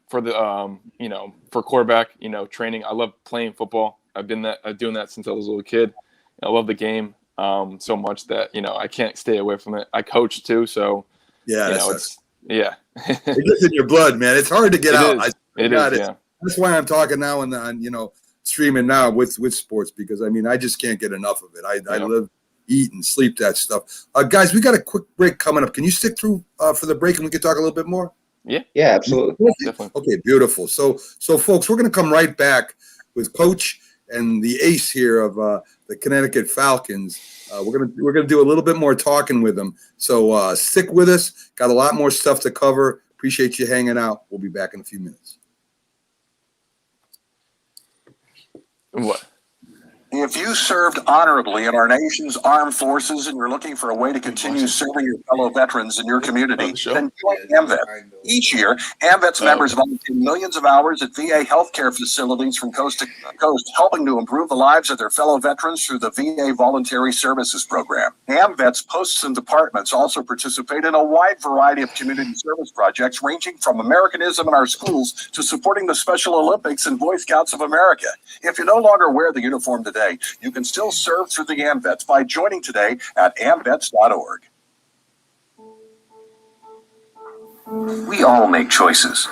for the for quarterback training. I love playing football. I've been doing that since I was a little kid. I love the game so much that I can't stay away from it. I coach too, so it's in your blood, man. It's hard to get out. It is. That's why I'm talking now on streaming now with sports, because I just can't get enough of it. I live, eat, and sleep that stuff. Guys, we got a quick break coming up. Can you stick through for the break and we can talk a little bit more? Yeah, absolutely. Definitely. Okay, beautiful. So folks, we're going to come right back with Coach and the ace here of the Connecticut Falcons. We're gonna do a little bit more talking with them. So stick with us. Got a lot more stuff to cover. Appreciate you hanging out. We'll be back in a few minutes. What? If you served honorably in our nation's armed forces and you're looking for a way to continue serving your fellow veterans in your community, then join AMVET. Each year, AMVET's members volunteer millions of hours at VA healthcare facilities from coast to coast, helping to improve the lives of their fellow veterans through the VA Voluntary Services Program. AMVET's posts and departments also participate in a wide variety of community service projects, ranging from Americanism in our schools to supporting the Special Olympics and Boy Scouts of America. If you no longer wear the uniform today, you can still serve through the AMVETS by joining today at amvets.org. We all make choices.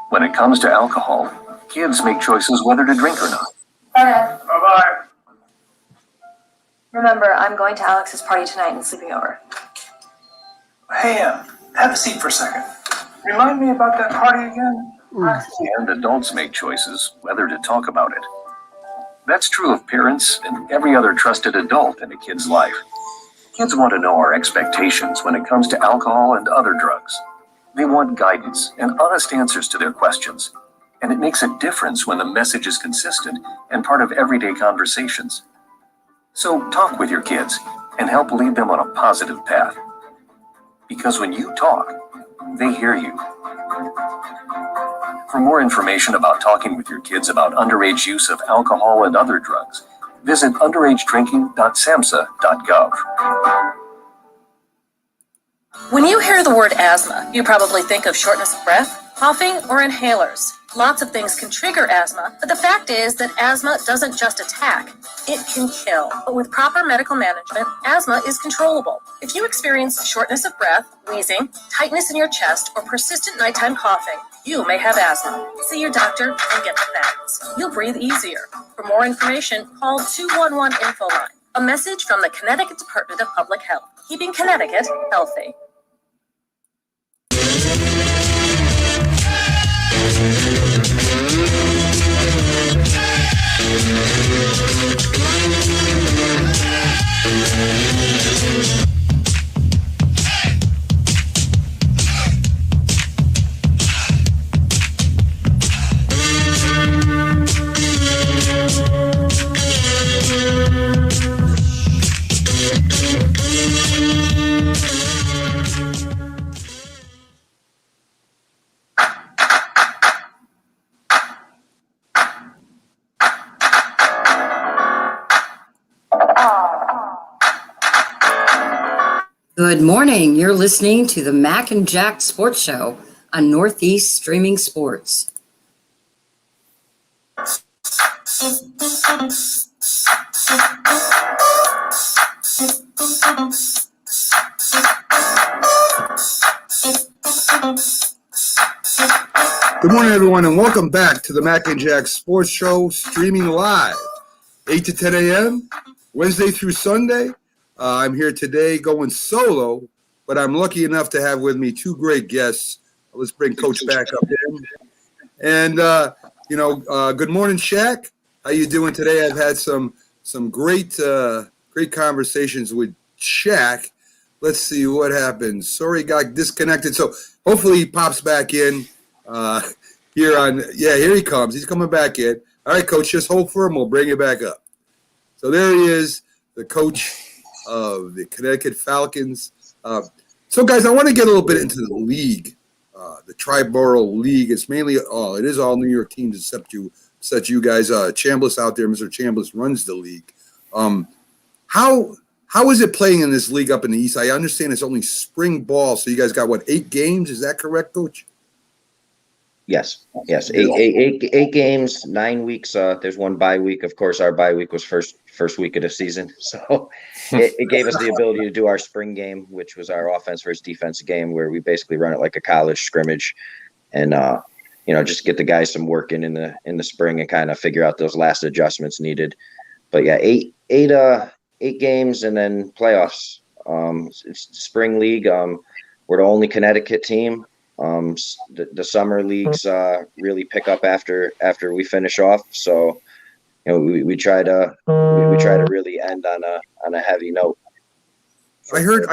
When it comes to alcohol, kids make choices whether to drink or not. Bye-bye. Remember, I'm going to Alex's party tonight and sleeping over. Hey, have a seat for a second. Remind me about that party again? And adults make choices whether to talk about it. That's true of parents and every other trusted adult in a kid's life. Kids want to know our expectations when it comes to alcohol and other drugs. They want guidance and honest answers to their questions. And it makes a difference when the message is consistent and part of everyday conversations. So talk with your kids and help lead them on a positive path. Because when you talk, they hear you. For more information about talking with your kids about underage use of alcohol and other drugs, visit underagedrinking.samhsa.gov. When you hear the word asthma, you probably think of shortness of breath, coughing, or inhalers. Lots of things can trigger asthma, but the fact is that asthma doesn't just attack, it can kill. But with proper medical management, asthma is controllable. If you experience shortness of breath, wheezing, tightness in your chest, or persistent nighttime coughing, you may have asthma. See your doctor and get the facts. You'll breathe easier. For more information, call 211 Infoline. A message from the Connecticut Department of Public Health, keeping Connecticut healthy. Good morning. You're listening to the Mac and Jack Sports Show on Northeast Streaming Sports. Good morning, everyone, and welcome back to the Mac and Jack Sports Show, streaming live, 8 to 10 a.m., Wednesday through Sunday. I'm here today going solo, but I'm lucky enough to have with me two great guests. Let's bring Coach back up in. And, good morning, Shaq. How you doing today? I've had some great conversations with Shaq. Let's see what happens. Sorry, got disconnected. So hopefully he pops back in here he comes. He's coming back in. All right, Coach, just hold for him. We'll bring you back up. So there he is, the coach of the Connecticut Falcons. So, guys, I want to get a little bit into the league the Tri-Borough League. It's mainly it is all New York teams except you guys. Chambliss out there, Mr. Chambliss runs the league. How is it playing in this league up in the East? I understand it's only spring ball, so you guys got 8 games? Is that correct, Coach? Yes. Eight games, 9 weeks. There's one bye week. Of course, our bye week was first week of the season, so it gave us the ability to do our spring game, which was our offense versus defense game, where we basically run it like a college scrimmage, and just get the guys some work in the spring and kind of figure out those last adjustments needed. But yeah, eight games and then playoffs. It's spring league. We're the only Connecticut team. The summer leagues really pick up after we finish off. So, we try to really end on a heavy note. I heard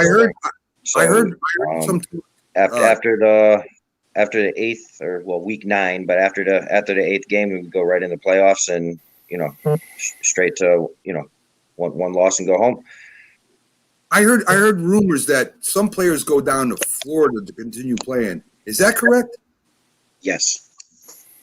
some after the 8th or week 9, but after the 8th game, we go right in the playoffs and straight to one loss and go home. I heard rumors that some players go down to Florida to continue playing. Is that correct? Yes.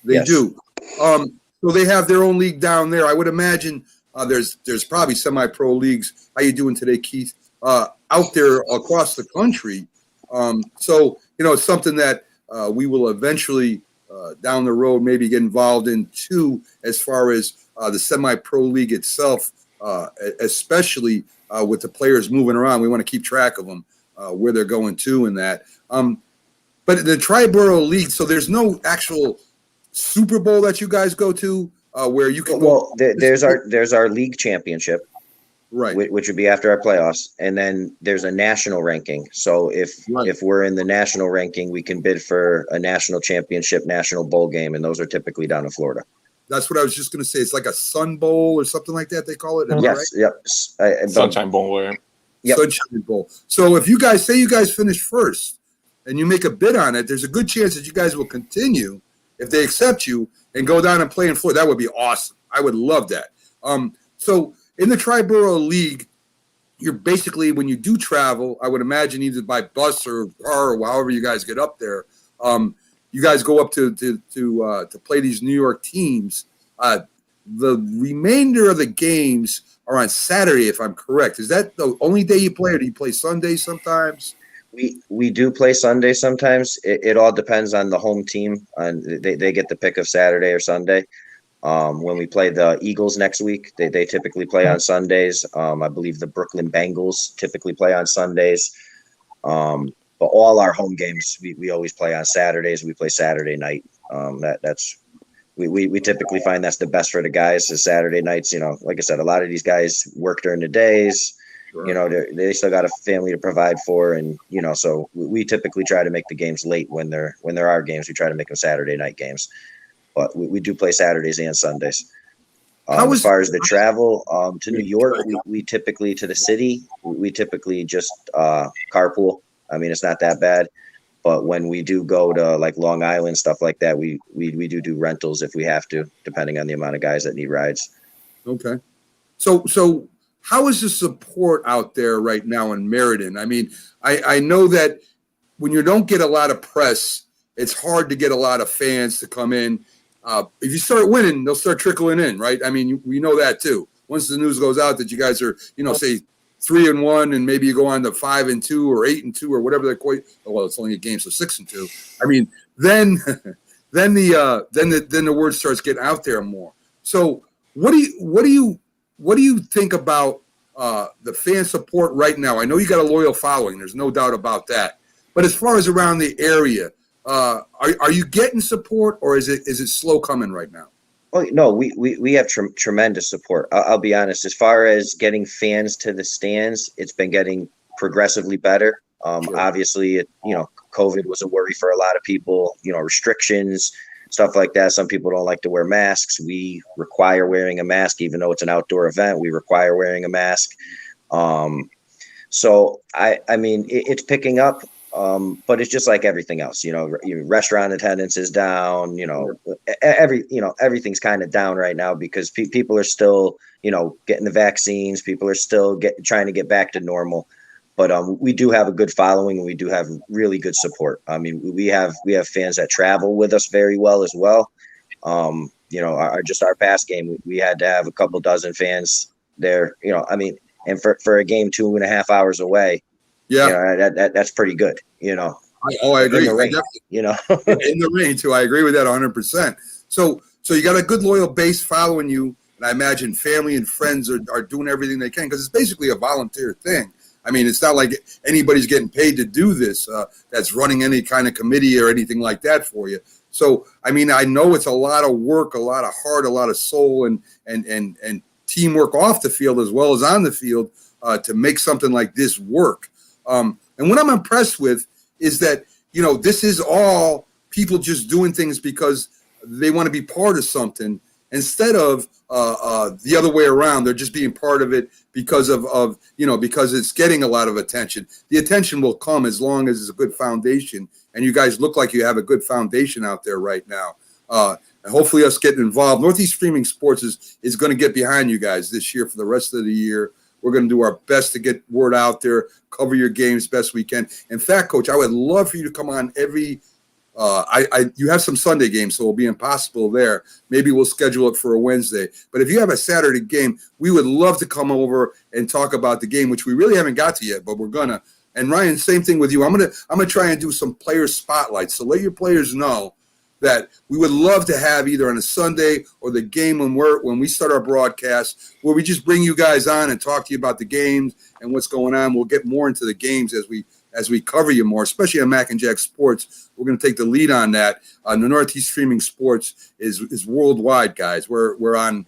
They do. So they have their own league down there. I would imagine there's probably semi-pro leagues. How you doing today, Keith? Out there across the country. So it's something that we will eventually down the road maybe get involved in too, as far as the semi-pro league itself, especially with the players moving around. We want to keep track of them, where they're going to and that. But the Tri-Borough League, so there's no actual Super Bowl that you guys go to where you can go. Well, there's our league championship, right? Which would be after our playoffs, and then there's a national ranking. So if we're in the national ranking, we can bid for a national championship, national bowl game, and those are typically down in Florida. That's what I was just going to say. It's like a Sun Bowl or something like that. They call it. Yes. Right? Yep. Sunshine Bowl. Yep. Sunshine Bowl. So if you guys finish first and you make a bid on it, there's a good chance that you guys will continue if they accept you and go down and play in Florida. That would be awesome. I would love that. So in the Tri-Borough League, you're basically, when you do travel, I would imagine either by bus or car or however you guys get up there, you guys go up to play these New York teams. The remainder of the games are on Saturday, if I'm correct. Is that the only day you play, or do you play Sunday sometimes? We do play Sunday sometimes. It all depends on the home team. They get the pick of Saturday or Sunday. When we play the Eagles next week, they typically play on Sundays. I believe the Brooklyn Bengals typically play on Sundays. But all our home games, we always play on Saturdays. We play Saturday night. We typically find that's the best for the guys is Saturday nights. Like I said, a lot of these guys work during the days. Sure. They still got a family to provide for, and so we typically try to make the games late when there are games. We try to make them Saturday night games, but we do play Saturdays and Sundays. As far as the travel to New York, we typically to the city. We typically just carpool. I mean, it's not that bad, but when we do go to like Long Island, stuff like that, we do rentals if we have to, depending on the amount of guys that need rides. Okay, so. How is the support out there right now in Meriden? I mean, I know that when you don't get a lot of press, it's hard to get a lot of fans to come in. If you start winning, they'll start trickling in, right? I mean, we know that too. Once the news goes out that you guys are, say 3-1, and maybe you go on to 5-2 or 8-2 or whatever they're quite. Well, it's only a game, so 6-2. I mean, then the word starts getting out there more. So what do you think about the fan support right now? I know you got a loyal following. There's no doubt about that. But as far as around the area, are you getting support, or is it slow coming right now? Oh no, we have tremendous support. I'll be honest. As far as getting fans to the stands, it's been getting progressively better. Sure. Obviously, COVID was a worry for a lot of people. Restrictions. Stuff like that. Some people don't like to wear masks. We require wearing a mask, even though it's an outdoor event. We require wearing a mask. So I mean, it's picking up, but it's just like everything else. Restaurant attendance is down. Everything's kind of down right now because people are still, getting the vaccines. People are still trying to get back to normal. But we do have a good following, and we do have really good support. I mean, we have fans that travel with us very well as well. Our past game, we had to have a couple dozen fans there. I mean, and for a game 2.5 hours away, that's pretty good. I agree. In the rain, in the rain too. I agree with that 100%. So you got a good loyal base following you, and I imagine family and friends are doing everything they can because it's basically a volunteer thing. I mean, it's not like anybody's getting paid to do this. That's running any kind of committee or anything like that for you. So I mean, I know it's a lot of work, a lot of heart, a lot of soul, and teamwork off the field as well as on the field to make something like this work. And what I'm impressed with is that, this is all people just doing things because they want to be part of something instead of the other way around. They're just being part of it because because it's getting a lot of attention. The attention will come as long as it's a good foundation. And you guys look like you have a good foundation out there right now. And hopefully us getting involved. Northeast Streaming Sports is going to get behind you guys this year for the rest of the year. We're going to do our best to get word out there, cover your games best we can. In fact, Coach, I would love for you to come on every you have some Sunday games, so it'll be impossible there. Maybe we'll schedule it for a Wednesday. But if you have a Saturday game, we would love to come over and talk about the game, which we really haven't got to yet, but we're gonna. And Ryan, same thing with you. I'm gonna try and do some player spotlights. So let your players know that we would love to have either on a Sunday or the game when we start our broadcast, where we just bring you guys on and talk to you about the games and what's going on. We'll get more into the games as we cover you more, especially on Mac and Jack Sports. We're going to take the lead on that. The Northeast Streaming Sports is worldwide, guys. We're on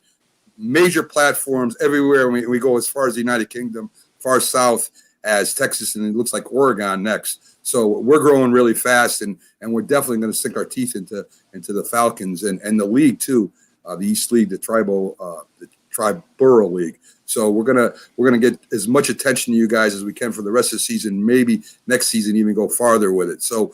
major platforms everywhere. We go as far as the United Kingdom, far south as Texas, and it looks like Oregon next. So we're growing really fast, and we're definitely going to sink our teeth into the Falcons and the league too, the East League, the Tri-Borough League. So we're gonna get as much attention to you guys as we can for the rest of the season. Maybe next season even go farther with it. So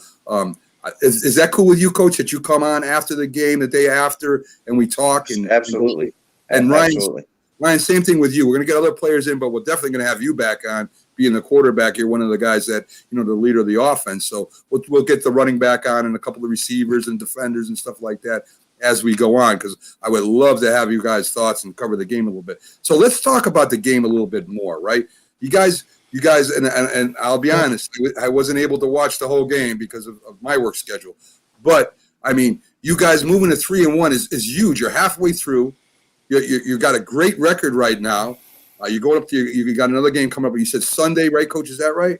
is that cool with you, Coach? That you come on after the game, the day after, and we talk? And absolutely. And Ryan, same thing with you. We're gonna get other players in, but we're definitely gonna have you back on, being the quarterback. You're one of the guys that the leader of the offense. So we'll get the running back on and a couple of receivers and defenders and stuff like that as we go on, because I would love to have you guys' thoughts and cover the game a little bit. So let's talk about the game a little bit more, right? You guys, and I'll be honest, I wasn't able to watch the whole game because of my work schedule. But I mean, you guys moving to 3-1 is huge. You're halfway through. You got a great record right now. You're going up to you got another game coming up. You said Sunday, right, Coach? Is that right?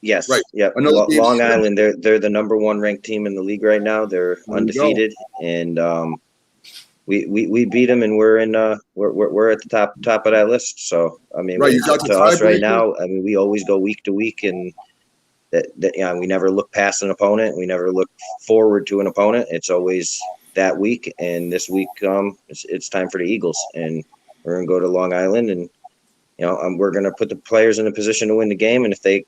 Yes. Right. Yeah. Long Island, they're the number one ranked team in the league right now. They're undefeated, and we beat them, and we're in we're at the top of that list. So I mean, right, to us right now, I mean, we always go week to week, and we never look past an opponent. We never look forward to an opponent. It's always that week, and this week it's time for the Eagles, and we're gonna go to Long Island, and we're gonna put the players in a position to win the game, and if they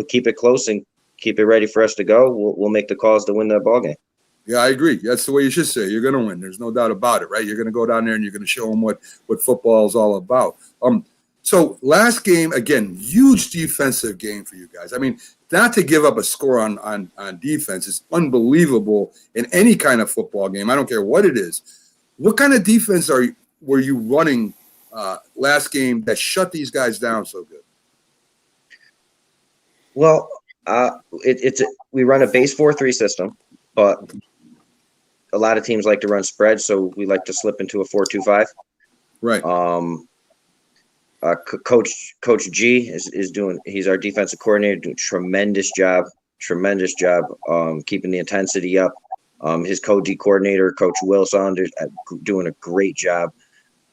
keep it close and keep it ready for us to go, we'll make the calls to win that ball game. Yeah, I agree. That's the way you should say it. You're going to win. There's no doubt about it, right? You're going to go down there and you're going to show them what football is all about. So last game, again, huge defensive game for you guys. I mean, not to give up a score on defense is unbelievable in any kind of football game. I don't care what it is. What kind of defense were you running last game that shut these guys down so good? Well, we run a base 4-3 system, but a lot of teams like to run spread, so we like to slip into a 4-2-5. Right. Coach G he's our defensive coordinator, doing tremendous job keeping the intensity up. His co-D coordinator, Coach Will Saunders, doing a great job.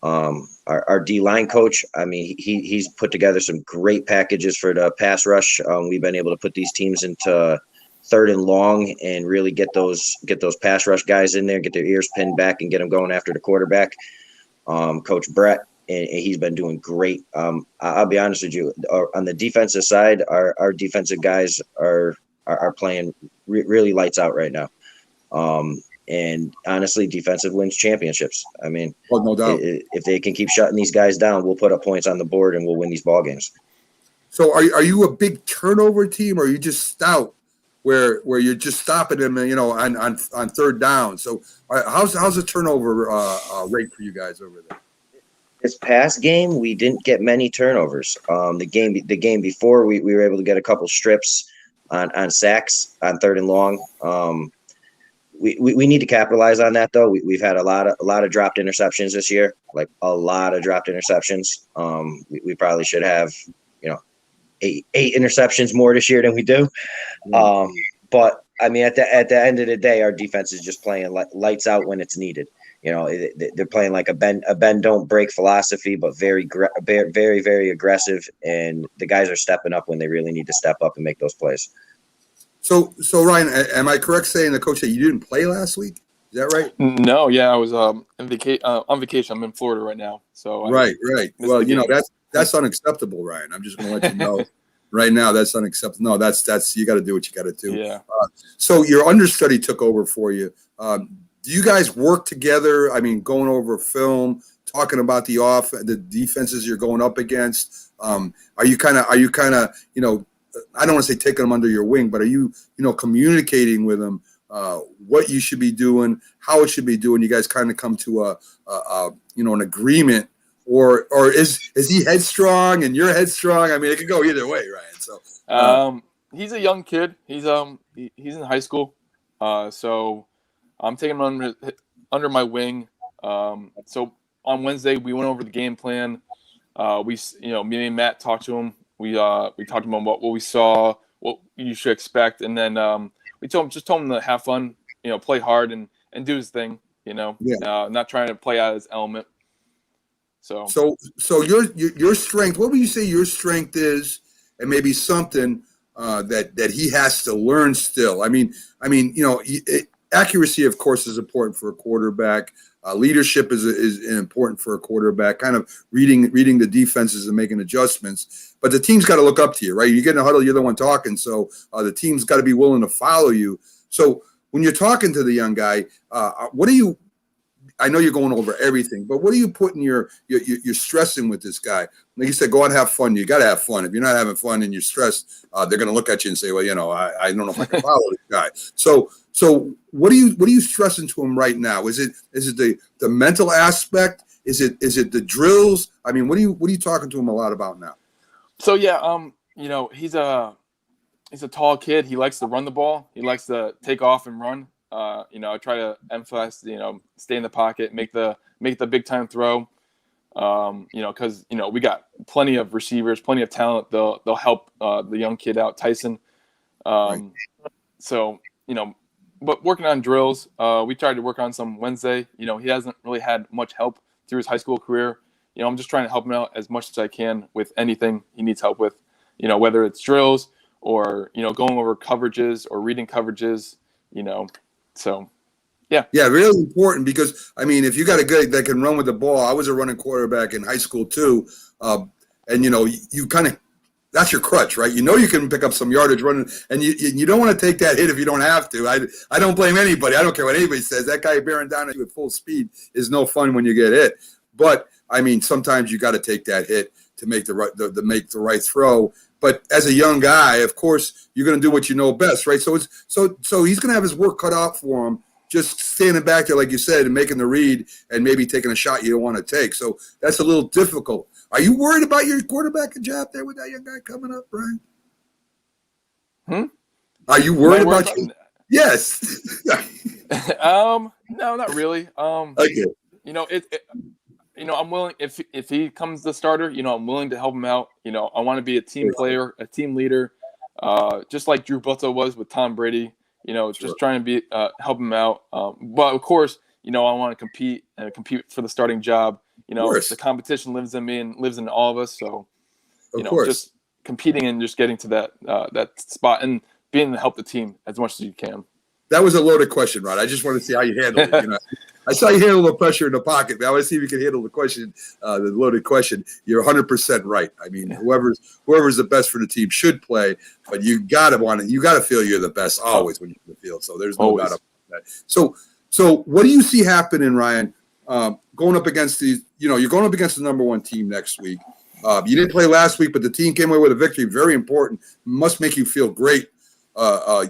Our D-line coach, I mean, he's put together some great packages for the pass rush. We've been able to put these teams into 3rd and long and really get those pass rush guys in there, get their ears pinned back and get them going after the quarterback. Coach Brett, and he's been doing great. I'll be honest with you, on the defensive side, our defensive guys are playing really lights out right now. And honestly, defensive wins championships. I mean, no doubt. If they can keep shutting these guys down, we'll put up points on the board and we'll win these ball games. So are you a big turnover team, or are you just stout where you're just stopping them, on third down? So how's the turnover rate for you guys over there? This past game, we didn't get many turnovers. The game before, we were able to get a couple strips on sacks on third and long. We need to capitalize on that, though. We've had a lot of dropped interceptions this year, like a lot of dropped interceptions. We probably should have, 8 interceptions more this year than we do. But I mean, at the end of the day, our defense is just playing lights out when it's needed. They're playing like a bend don't break philosophy, but very, very, very aggressive. And the guys are stepping up when they really need to step up and make those plays. So Ryan, am I correct saying the coach that you didn't play last week? Is that right? No, yeah, I was on vacation. I'm in Florida right now. So right. Well, that's unacceptable, Ryan. I'm just going to let you know right now that's unacceptable. No, that's you got to do what you got to do. Yeah. So your understudy took over for you. Do you guys work together? I mean, going over film, talking about the defenses you're going up against. Are you kind of I don't want to say taking them under your wing, but are you communicating with them what you should be doing, how it should be doing? You guys kind of come to an agreement, or is he headstrong and you're headstrong? I mean, it could go either way, Ryan. So he's a young kid. He's in high school, so I'm taking him under my wing. So on Wednesday we went over the game plan. Me and Matt talked to him. We talked to him about what we saw, what you should expect, and then we told him to have fun, play hard and do his thing, not trying to play out of his element. So your strength. What would you say your strength is, and maybe something that he has to learn still? I mean, accuracy, of course, is important for a quarterback. Leadership is important for a quarterback. Kind of reading the defenses and making adjustments. But the team's got to look up to you, right? You get in a huddle, you're the one talking, so the team's got to be willing to follow you. So when you're talking to the young guy, what do you? I know you're going over everything, but what are you putting you're stressing with this guy? Like you said, go out and have fun. You got to have fun. If you're not having fun and you're stressed, they're going to look at you and say, well, I don't know if I can follow this guy. So what are you stressing to him right now? Is it the mental aspect? Is it the drills? I mean, what are you talking to him a lot about now? So yeah, he's a tall kid. He likes to run the ball. He likes to take off and run. I try to emphasize, stay in the pocket, make the big time throw. Because we got plenty of receivers, plenty of talent. They'll help the young kid out, Tyson. Right. So but working on drills, we tried to work on some Wednesday. He hasn't really had much help through his high school career. I'm just trying to help him out as much as I can with anything he needs help with. Whether it's drills or going over coverages or reading coverages. So, yeah. Yeah, really important because, I mean, if you got a guy that can run with the ball, I was a running quarterback in high school too, and, you kind of – that's your crutch, right? You can pick up some yardage running, and you don't want to take that hit if you don't have to. I don't blame anybody. I don't care what anybody says. That guy bearing down at you at full speed is no fun when you get hit. But, I mean, sometimes you got to take that hit to make the right throw. But as a young guy, of course, you're going to do what you know best, right? So he's going to have his work cut out for him, just standing back there, like you said, and making the read and maybe taking a shot you don't want to take. So that's a little difficult. Are you worried about your quarterback job there with that young guy coming up, Brian? Are you worried about you? Yes. No, not really. Okay. I'm willing if he comes the starter, I'm willing to help him out. I want to be a team player, a team leader, just like Drew Bledsoe was with Tom Brady. Just trying to be help him out. But of course, I want to compete for the starting job. The competition lives in me and lives in all of us. So, just competing and just getting to that spot and being to help the team as much as you can. That was a loaded question, Rod. I just want to see how you handle it. I saw you handle the pressure in the pocket. I want to see if you can handle the question, the loaded question. You're 100% right. I mean, whoever's the best for the team should play, but you got to feel you're the best always when you're in the field. So there's no doubt about that. So what do you see happening, Ryan? Going up against you're going up against the number one team next week. You didn't play last week, but the team came away with a victory. Very important. Must make you feel great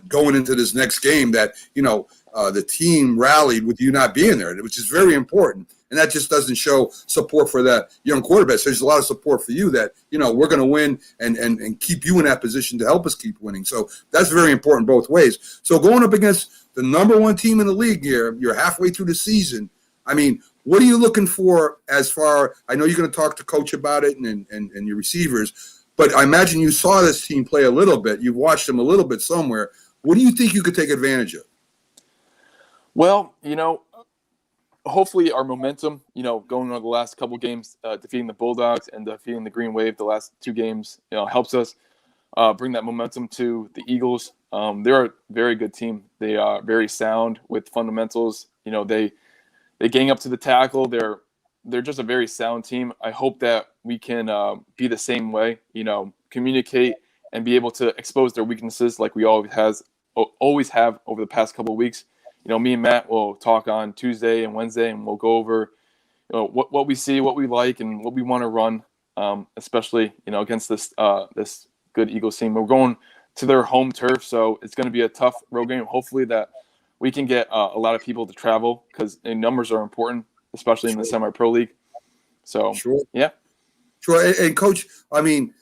going into this next game that, the team rallied with you not being there, which is very important. And that just doesn't show support for that young quarterback. So there's a lot of support for you that, we're going to win and keep you in that position to help us keep winning. So that's very important both ways. So going up against the number one team in the league here, you're halfway through the season. I mean, what are you looking for as far – I know you're going to talk to Coach about it and your receivers, but I imagine you saw this team play a little bit. You've watched them a little bit somewhere. What do you think you could take advantage of? Well, hopefully our momentum, going on the last couple games, defeating the Bulldogs and defeating the Green Wave the last 2 games, helps us bring that momentum to the Eagles. They're a very good team. They are very sound with fundamentals. They gang up to the tackle. They're just a very sound team. I hope that we can be the same way, communicate and be able to expose their weaknesses like we always have over the past couple of weeks. Me and Matt will talk on Tuesday and Wednesday, and we'll go over, what we see, what we like, and what we want to run, especially, against this good Eagles team. We're going to their home turf, so it's going to be a tough road game. Hopefully that we can get a lot of people to travel because numbers are important, especially in the semi-pro league. So, yeah. Sure. And Coach, I mean,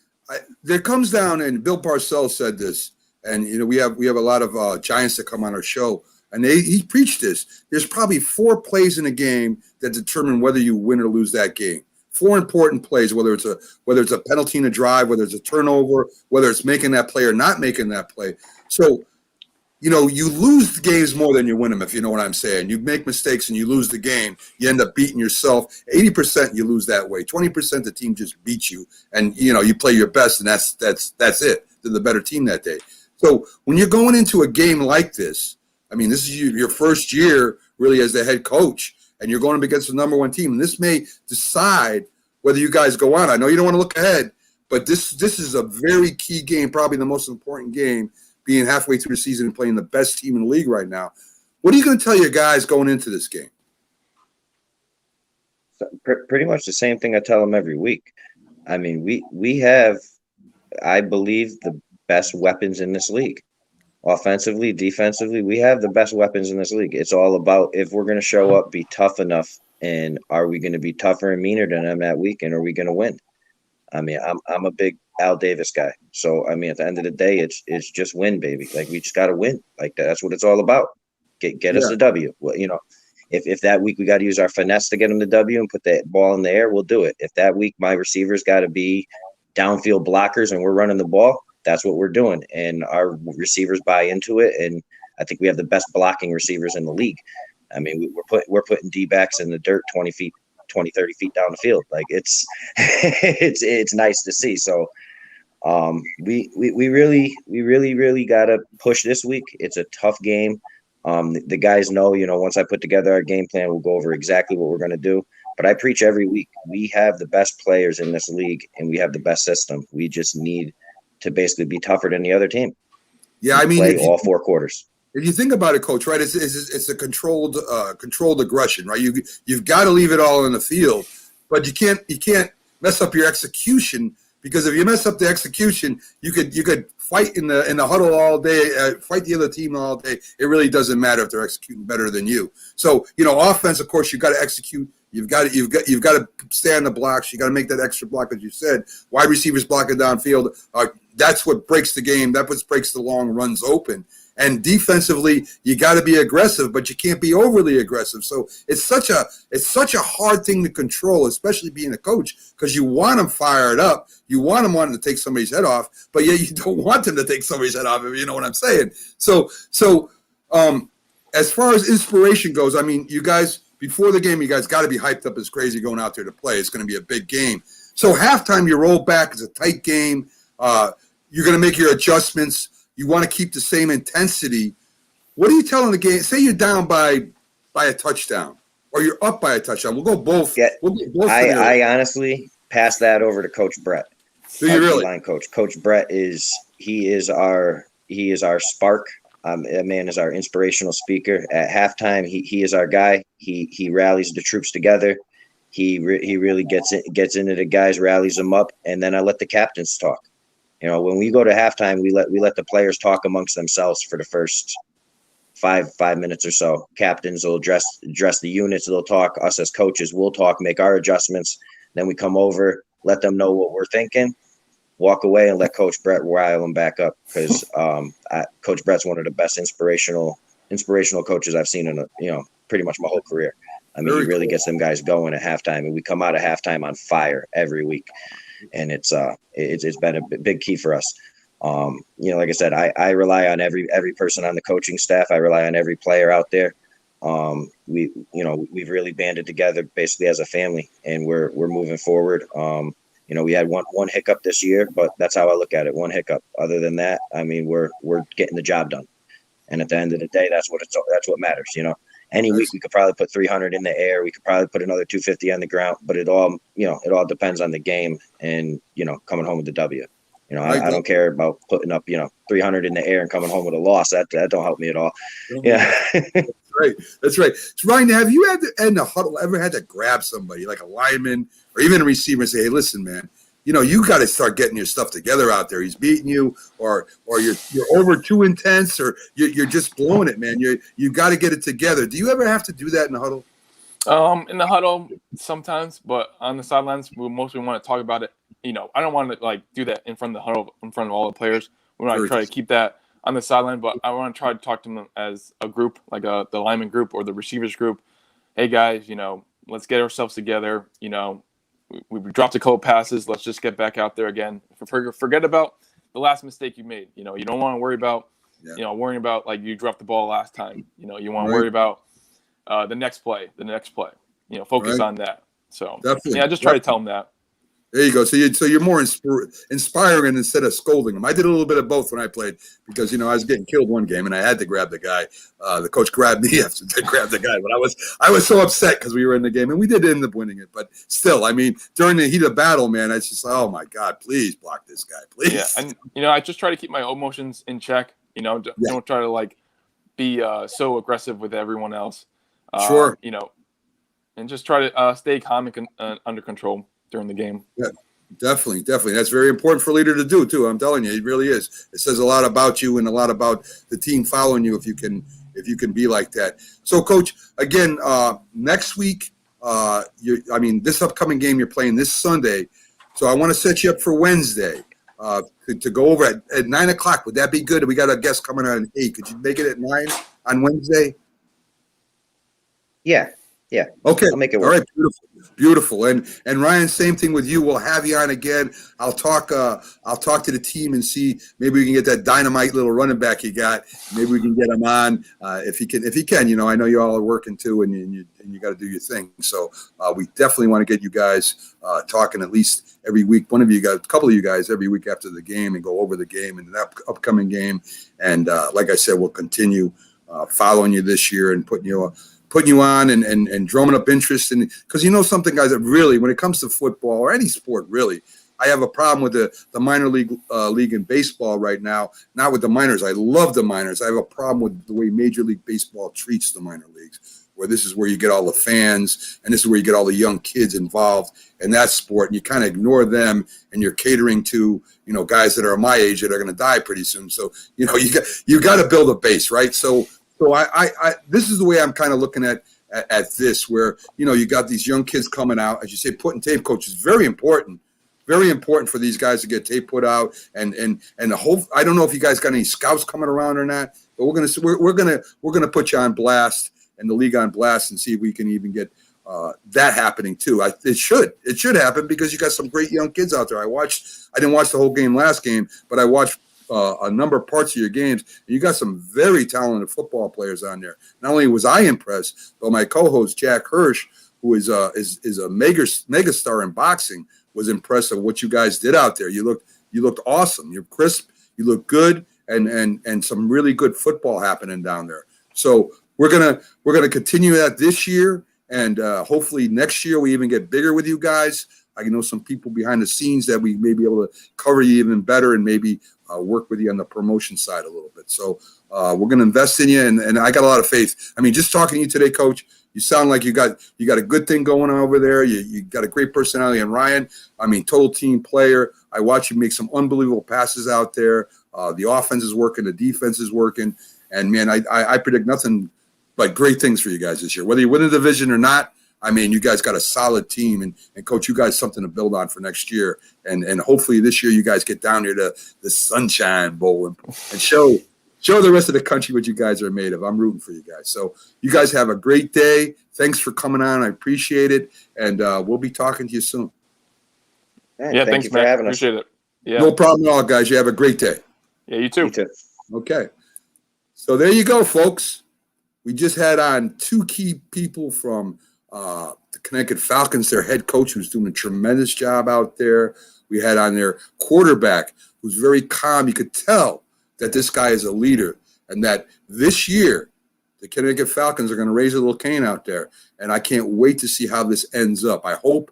there comes down, and Bill Parcells said this, and, we have a lot of Giants that come on our show. And he preached this. There's probably 4 plays in a game that determine whether you win or lose that game. 4 important plays, whether it's a penalty in a drive, whether it's a turnover, whether it's making that play or not making that play. So, you lose the games more than you win them, if you know what I'm saying. You make mistakes and you lose the game. You end up beating yourself. 80% you lose that way. 20% the team just beats you, and you play your best, and that's it. They're the better team that day. So when you're going into a game like this, I mean, this is your first year really as the head coach, and you're going up against the number one team. And this may decide whether you guys go on. I know you don't want to look ahead, but this is a very key game, probably the most important game, being halfway through the season and playing the best team in the league right now. What are you going to tell your guys going into this game? Pretty much the same thing I tell them every week. I mean, we have, I believe, the best weapons in this league. Offensively, defensively, we have the best weapons in this league. It's all about if we're going to show up, be tough enough, and are we going to be tougher and meaner than them that week, and are we going to win? I mean, I'm a big Al Davis guy, so I mean, at the end of the day, it's just win, baby. Like we just got to win. Like that's what it's all about. Get us the W. Well, if that week we got to use our finesse to get them the W and put that ball in the air, we'll do it. If that week my receivers got to be downfield blockers and we're running the ball, that's what we're doing, and our receivers buy into it. And I think we have the best blocking receivers in the league. I mean, we're putting D-backs in the dirt 20, 30 feet down the field. Like it's nice to see. So we really got to push this week. It's a tough game. The guys know, once I put together our game plan, we'll go over exactly what we're going to do. But I preach every week. We have the best players in this league, and we have the best system. We just need to basically be tougher than the other team. Yeah, I mean, play all 4 quarters. If you think about it, Coach, right, it's a controlled aggression, right? You've got to leave it all in the field, but you can't mess up your execution, because if you mess up the execution, you could fight in the huddle all day, fight the other team all day. It really doesn't matter if they're executing better than you. So offense, of course, you've got to execute. You've got to stay on the blocks. You got to make that extra block, as you said. Wide receivers blocking downfield. That's what breaks the game. That's what breaks the long runs open. And defensively, you got to be aggressive, but you can't be overly aggressive. So it's such a hard thing to control, especially being a coach, because you want them fired up. You want them wanting to take somebody's head off, but yet you don't want them to take somebody's head off, if you know what I'm saying. So as far as inspiration goes, I mean, you guys, before the game, you guys got to be hyped up as crazy going out there to play. It's going to be a big game. So halftime, you roll back. It's a tight game. You're going to make your adjustments. You want to keep the same intensity. What are you telling the game? Say you're down by a touchdown, or you're up by a touchdown. We'll go both. Yeah, I honestly pass that over to Coach Brett. Do you really? Line coach. Coach Brett is our spark. That man is our inspirational speaker. At halftime, he is our guy. He rallies the troops together. He really gets into the guys, rallies them up, and then I let the captains talk. You know, when we go to halftime, we let the players talk amongst themselves for the first five minutes or so. Captains will address the units. They'll talk. Us as coaches, we'll talk, make our adjustments. Then we come over, let them know what we're thinking, walk away, and let Coach Brett rile them back up, because Coach Brett's one of the best inspirational coaches I've seen in pretty much my whole career. I mean, he really gets them guys going at halftime, and we come out of halftime on fire every week, and it's been a big key for us. Like I said, I rely on every person on the coaching staff. I rely on every player out there. We've really banded together basically as a family, and we're moving forward. We had one hiccup this year, but that's how I look at it. One hiccup. Other than that, I mean, we're getting the job done. And at the end of the day, that's what matters. Any week we could probably put 300 in the air. We could probably put another 250 on the ground, but it all depends on the game and, coming home with the W. I don't care about putting up, 300 in the air and coming home with a loss. That don't help me at all. Yeah. That's right. So Ryan, have you in the huddle ever had to grab somebody like a lineman or even a receiver and say, hey, listen, man, you got to start getting your stuff together out there. He's beating you, or you're over too intense, or you're just blowing it, man. You got to get it together. Do you ever have to do that in the huddle? In the huddle sometimes, but on the sidelines, we mostly want to talk about it. I don't want to do that in front of the huddle, in front of all the players. We want to try to keep that on the sideline, but I want to try to talk to them as a group, like the lineman group or the receivers group. Hey guys, let's get ourselves together. We dropped a couple passes. Let's just get back out there again. Forget about the last mistake you made. You don't want to worry about, worrying about like you dropped the ball last time. You want to worry about the next play. Focus on that. So definitely. I just try to tell them that. There you go. So you're more inspiring instead of scolding them. I did a little bit of both when I played because I was getting killed one game and I had to grab the guy. The coach grabbed me after I grabbed the guy, but I was so upset because we were in the game and we did end up winning it. But still, I mean, during the heat of battle, man, I just oh my God, please block this guy, please. Yeah, and I just try to keep my emotions in check. Don't try to be so aggressive with everyone else. Sure. And just try to stay calm and under control during the game. Yeah, definitely. That's very important for a leader to do too. I'm telling you, it really is. It says a lot about you and a lot about the team following you if you can be like that. So, Coach, again, next week, this upcoming game you're playing this Sunday. So I want to set you up for Wednesday to go over at 9:00. Would that be good? We got a guest coming on at 8. Could you make it at 9 on Wednesday? Yeah. Okay. I'll make it work. All right. Beautiful. And Ryan, same thing with you. We'll have you on again. I'll talk to the team and see maybe we can get that dynamite little running back you got. Maybe we can get him on if he can. I know you all are working too, and you got to do your thing. So we definitely want to get you guys talking at least every week. One of you guys, a couple of you guys, every week after the game and go over the game and the upcoming game. And like I said, we'll continue following you this year and putting you on and drumming up interest. And because something, guys, that really, when it comes to football or any sport, really, I have a problem with the minor league in baseball right now. Not with the minors. I love the minors. I have a problem with the way Major League Baseball treats the minor leagues, where this is where you get all the fans and this is where you get all the young kids involved in that sport. And you kind of ignore them and you're catering to, guys that are my age that are going to die pretty soon. So, you got to build a base, right? So I this is the way I'm kind of looking at this, where you got these young kids coming out, as you say, putting tape. Coach is very important for these guys to get tape put out, and the whole. I don't know if you guys got any scouts coming around or not, but we're gonna put you on blast and the league on blast and see if we can even get that happening too. It should happen because you got some great young kids out there. I didn't watch the whole game last game, but I watched a number of parts of your games, and you got some very talented football players on there. Not only was I impressed, but my co-host Jack Hirsch, who is a megastar in boxing, was impressed with what you guys did out there. You looked awesome. You're crisp. You look good, and some really good football happening down there. So we're gonna continue that this year, and hopefully next year we even get bigger with you guys. I know some people behind the scenes that we may be able to cover you even better and maybe work with you on the promotion side a little bit. So we're going to invest in you, and I got a lot of faith. I mean, just talking to you today, Coach, you sound like you got a good thing going on over there. You got a great personality. And Ryan, I mean, total team player. I watch you make some unbelievable passes out there. The offense is working. The defense is working. And, man, I predict nothing but great things for you guys this year. Whether you win the division or not, I mean, you guys got a solid team. And Coach, you guys something to build on for next year. And hopefully this year you guys get down here to the Sunshine Bowl and show the rest of the country what you guys are made of. I'm rooting for you guys. So you guys have a great day. Thanks for coming on. I appreciate it. And we'll be talking to you soon. Yeah, thank you for having us. Appreciate it. Yeah. No problem at all, guys. You have a great day. Yeah, you too. You too. Okay. So there you go, folks. We just had on two key people from the Connecticut Falcons, their head coach, who's doing a tremendous job out there. We had on their quarterback, who's very calm. You could tell that this guy is a leader, and that this year the Connecticut Falcons are going to raise a little cane out there. And I can't wait to see how this ends up. I hope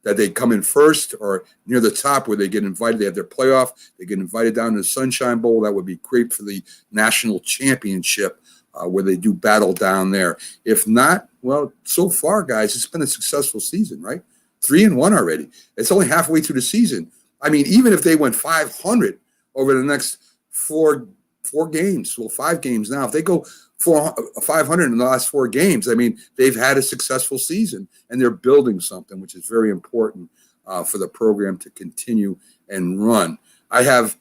that they come in first or near the top where they get invited. They have their playoff. They get invited down to the Sunshine Bowl. That would be great for the national championship where they do battle down there. If not, well, so far, guys, it's been a successful season, right? 3-1 already. It's only halfway through the season. I mean, even if they went 500 over the next four games, well, 5 games now, if they go 500 in the last 4 games, I mean, they've had a successful season, and they're building something, which is very important for the program to continue and run. I have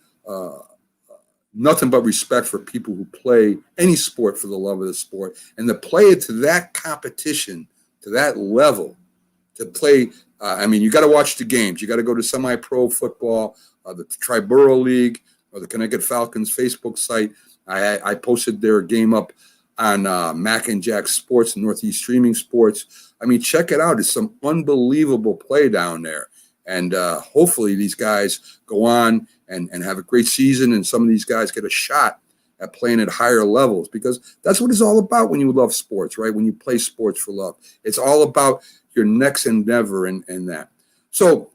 nothing but respect for people who play any sport for the love of the sport, and to play it to that competition, to that level, to play. I mean, you got to watch the games. You got to go to semi-pro football, the Triborough League, or the Connecticut Falcons Facebook site. I posted their game up on Mac and Jack Sports, Northeast Streaming Sports. I mean, check it out. It's some unbelievable play down there. And hopefully these guys go on and have a great season, and some of these guys get a shot at playing at higher levels, because that's what it's all about when you love sports, right? When you play sports for love. It's all about your next endeavor and that. So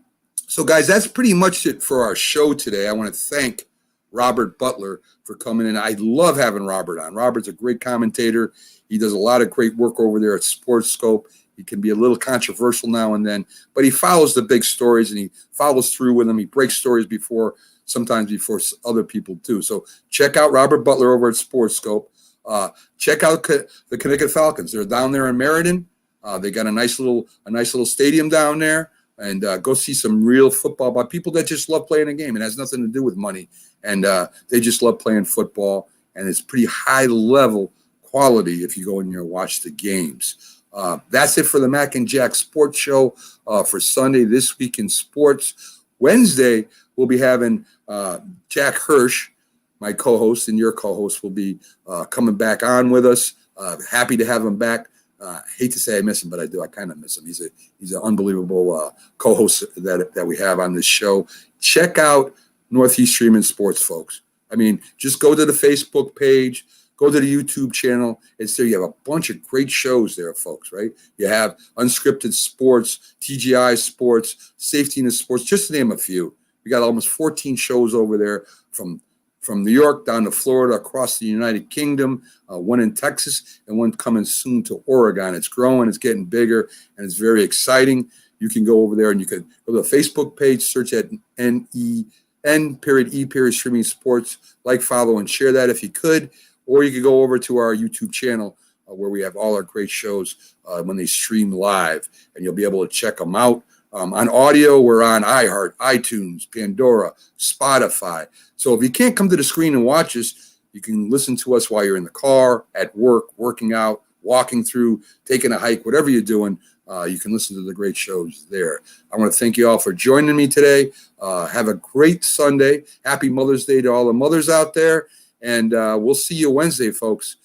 guys, that's pretty much it for our show today. I want to thank Robert Butler for coming in. I love having Robert on. Robert's a great commentator. He does a lot of great work over there at Sports Scope. He can be a little controversial now and then, but he follows the big stories and he follows through with them. He breaks stories sometimes before other do too. So check out Robert Butler over at Sports Scope. Check out the Connecticut Falcons. They're down there in Meriden. They got a nice little stadium down there. And go see some real football by people that just love playing a game. It has nothing to do with money. And they just love playing football. And it's pretty high level quality if you go in there and watch the games. That's it for the Mac and Jack Sports Show for Sunday, This Week in Sports. Wednesday, we'll be having Jack Hirsch, my co-host, and your co-host will be coming back on with us. Happy to have him back. Hate to say I miss him, but I do. I kind of miss him. He's an unbelievable co-host that we have on this show. Check out Northeast Streaming Sports, folks. I mean, just go to the Facebook page, go to the YouTube channel. It's there. You have a bunch of great shows there, folks, right? You have Unscripted Sports, TGI Sports, Safety in the Sports, just to name a few. We got almost 14 shows over there from New York down to Florida, across the United Kingdom, one in Texas, and one coming soon to Oregon. It's growing, it's getting bigger, and it's very exciting. You can go over there and you can go to the Facebook page, search at N-E Streaming Sports, like, follow, and share that if you could. Or you could go over to our YouTube channel where we have all our great shows when they stream live, and you'll be able to check them out. On audio, we're on iHeart, iTunes, Pandora, Spotify. So if you can't come to the screen and watch us, you can listen to us while you're in the car, at work, working out, walking through, taking a hike, whatever you're doing. You can listen to the great shows there. I want to thank you all for joining me today. Have a great Sunday. Happy Mother's Day to all the mothers out there. And we'll see you Wednesday, folks.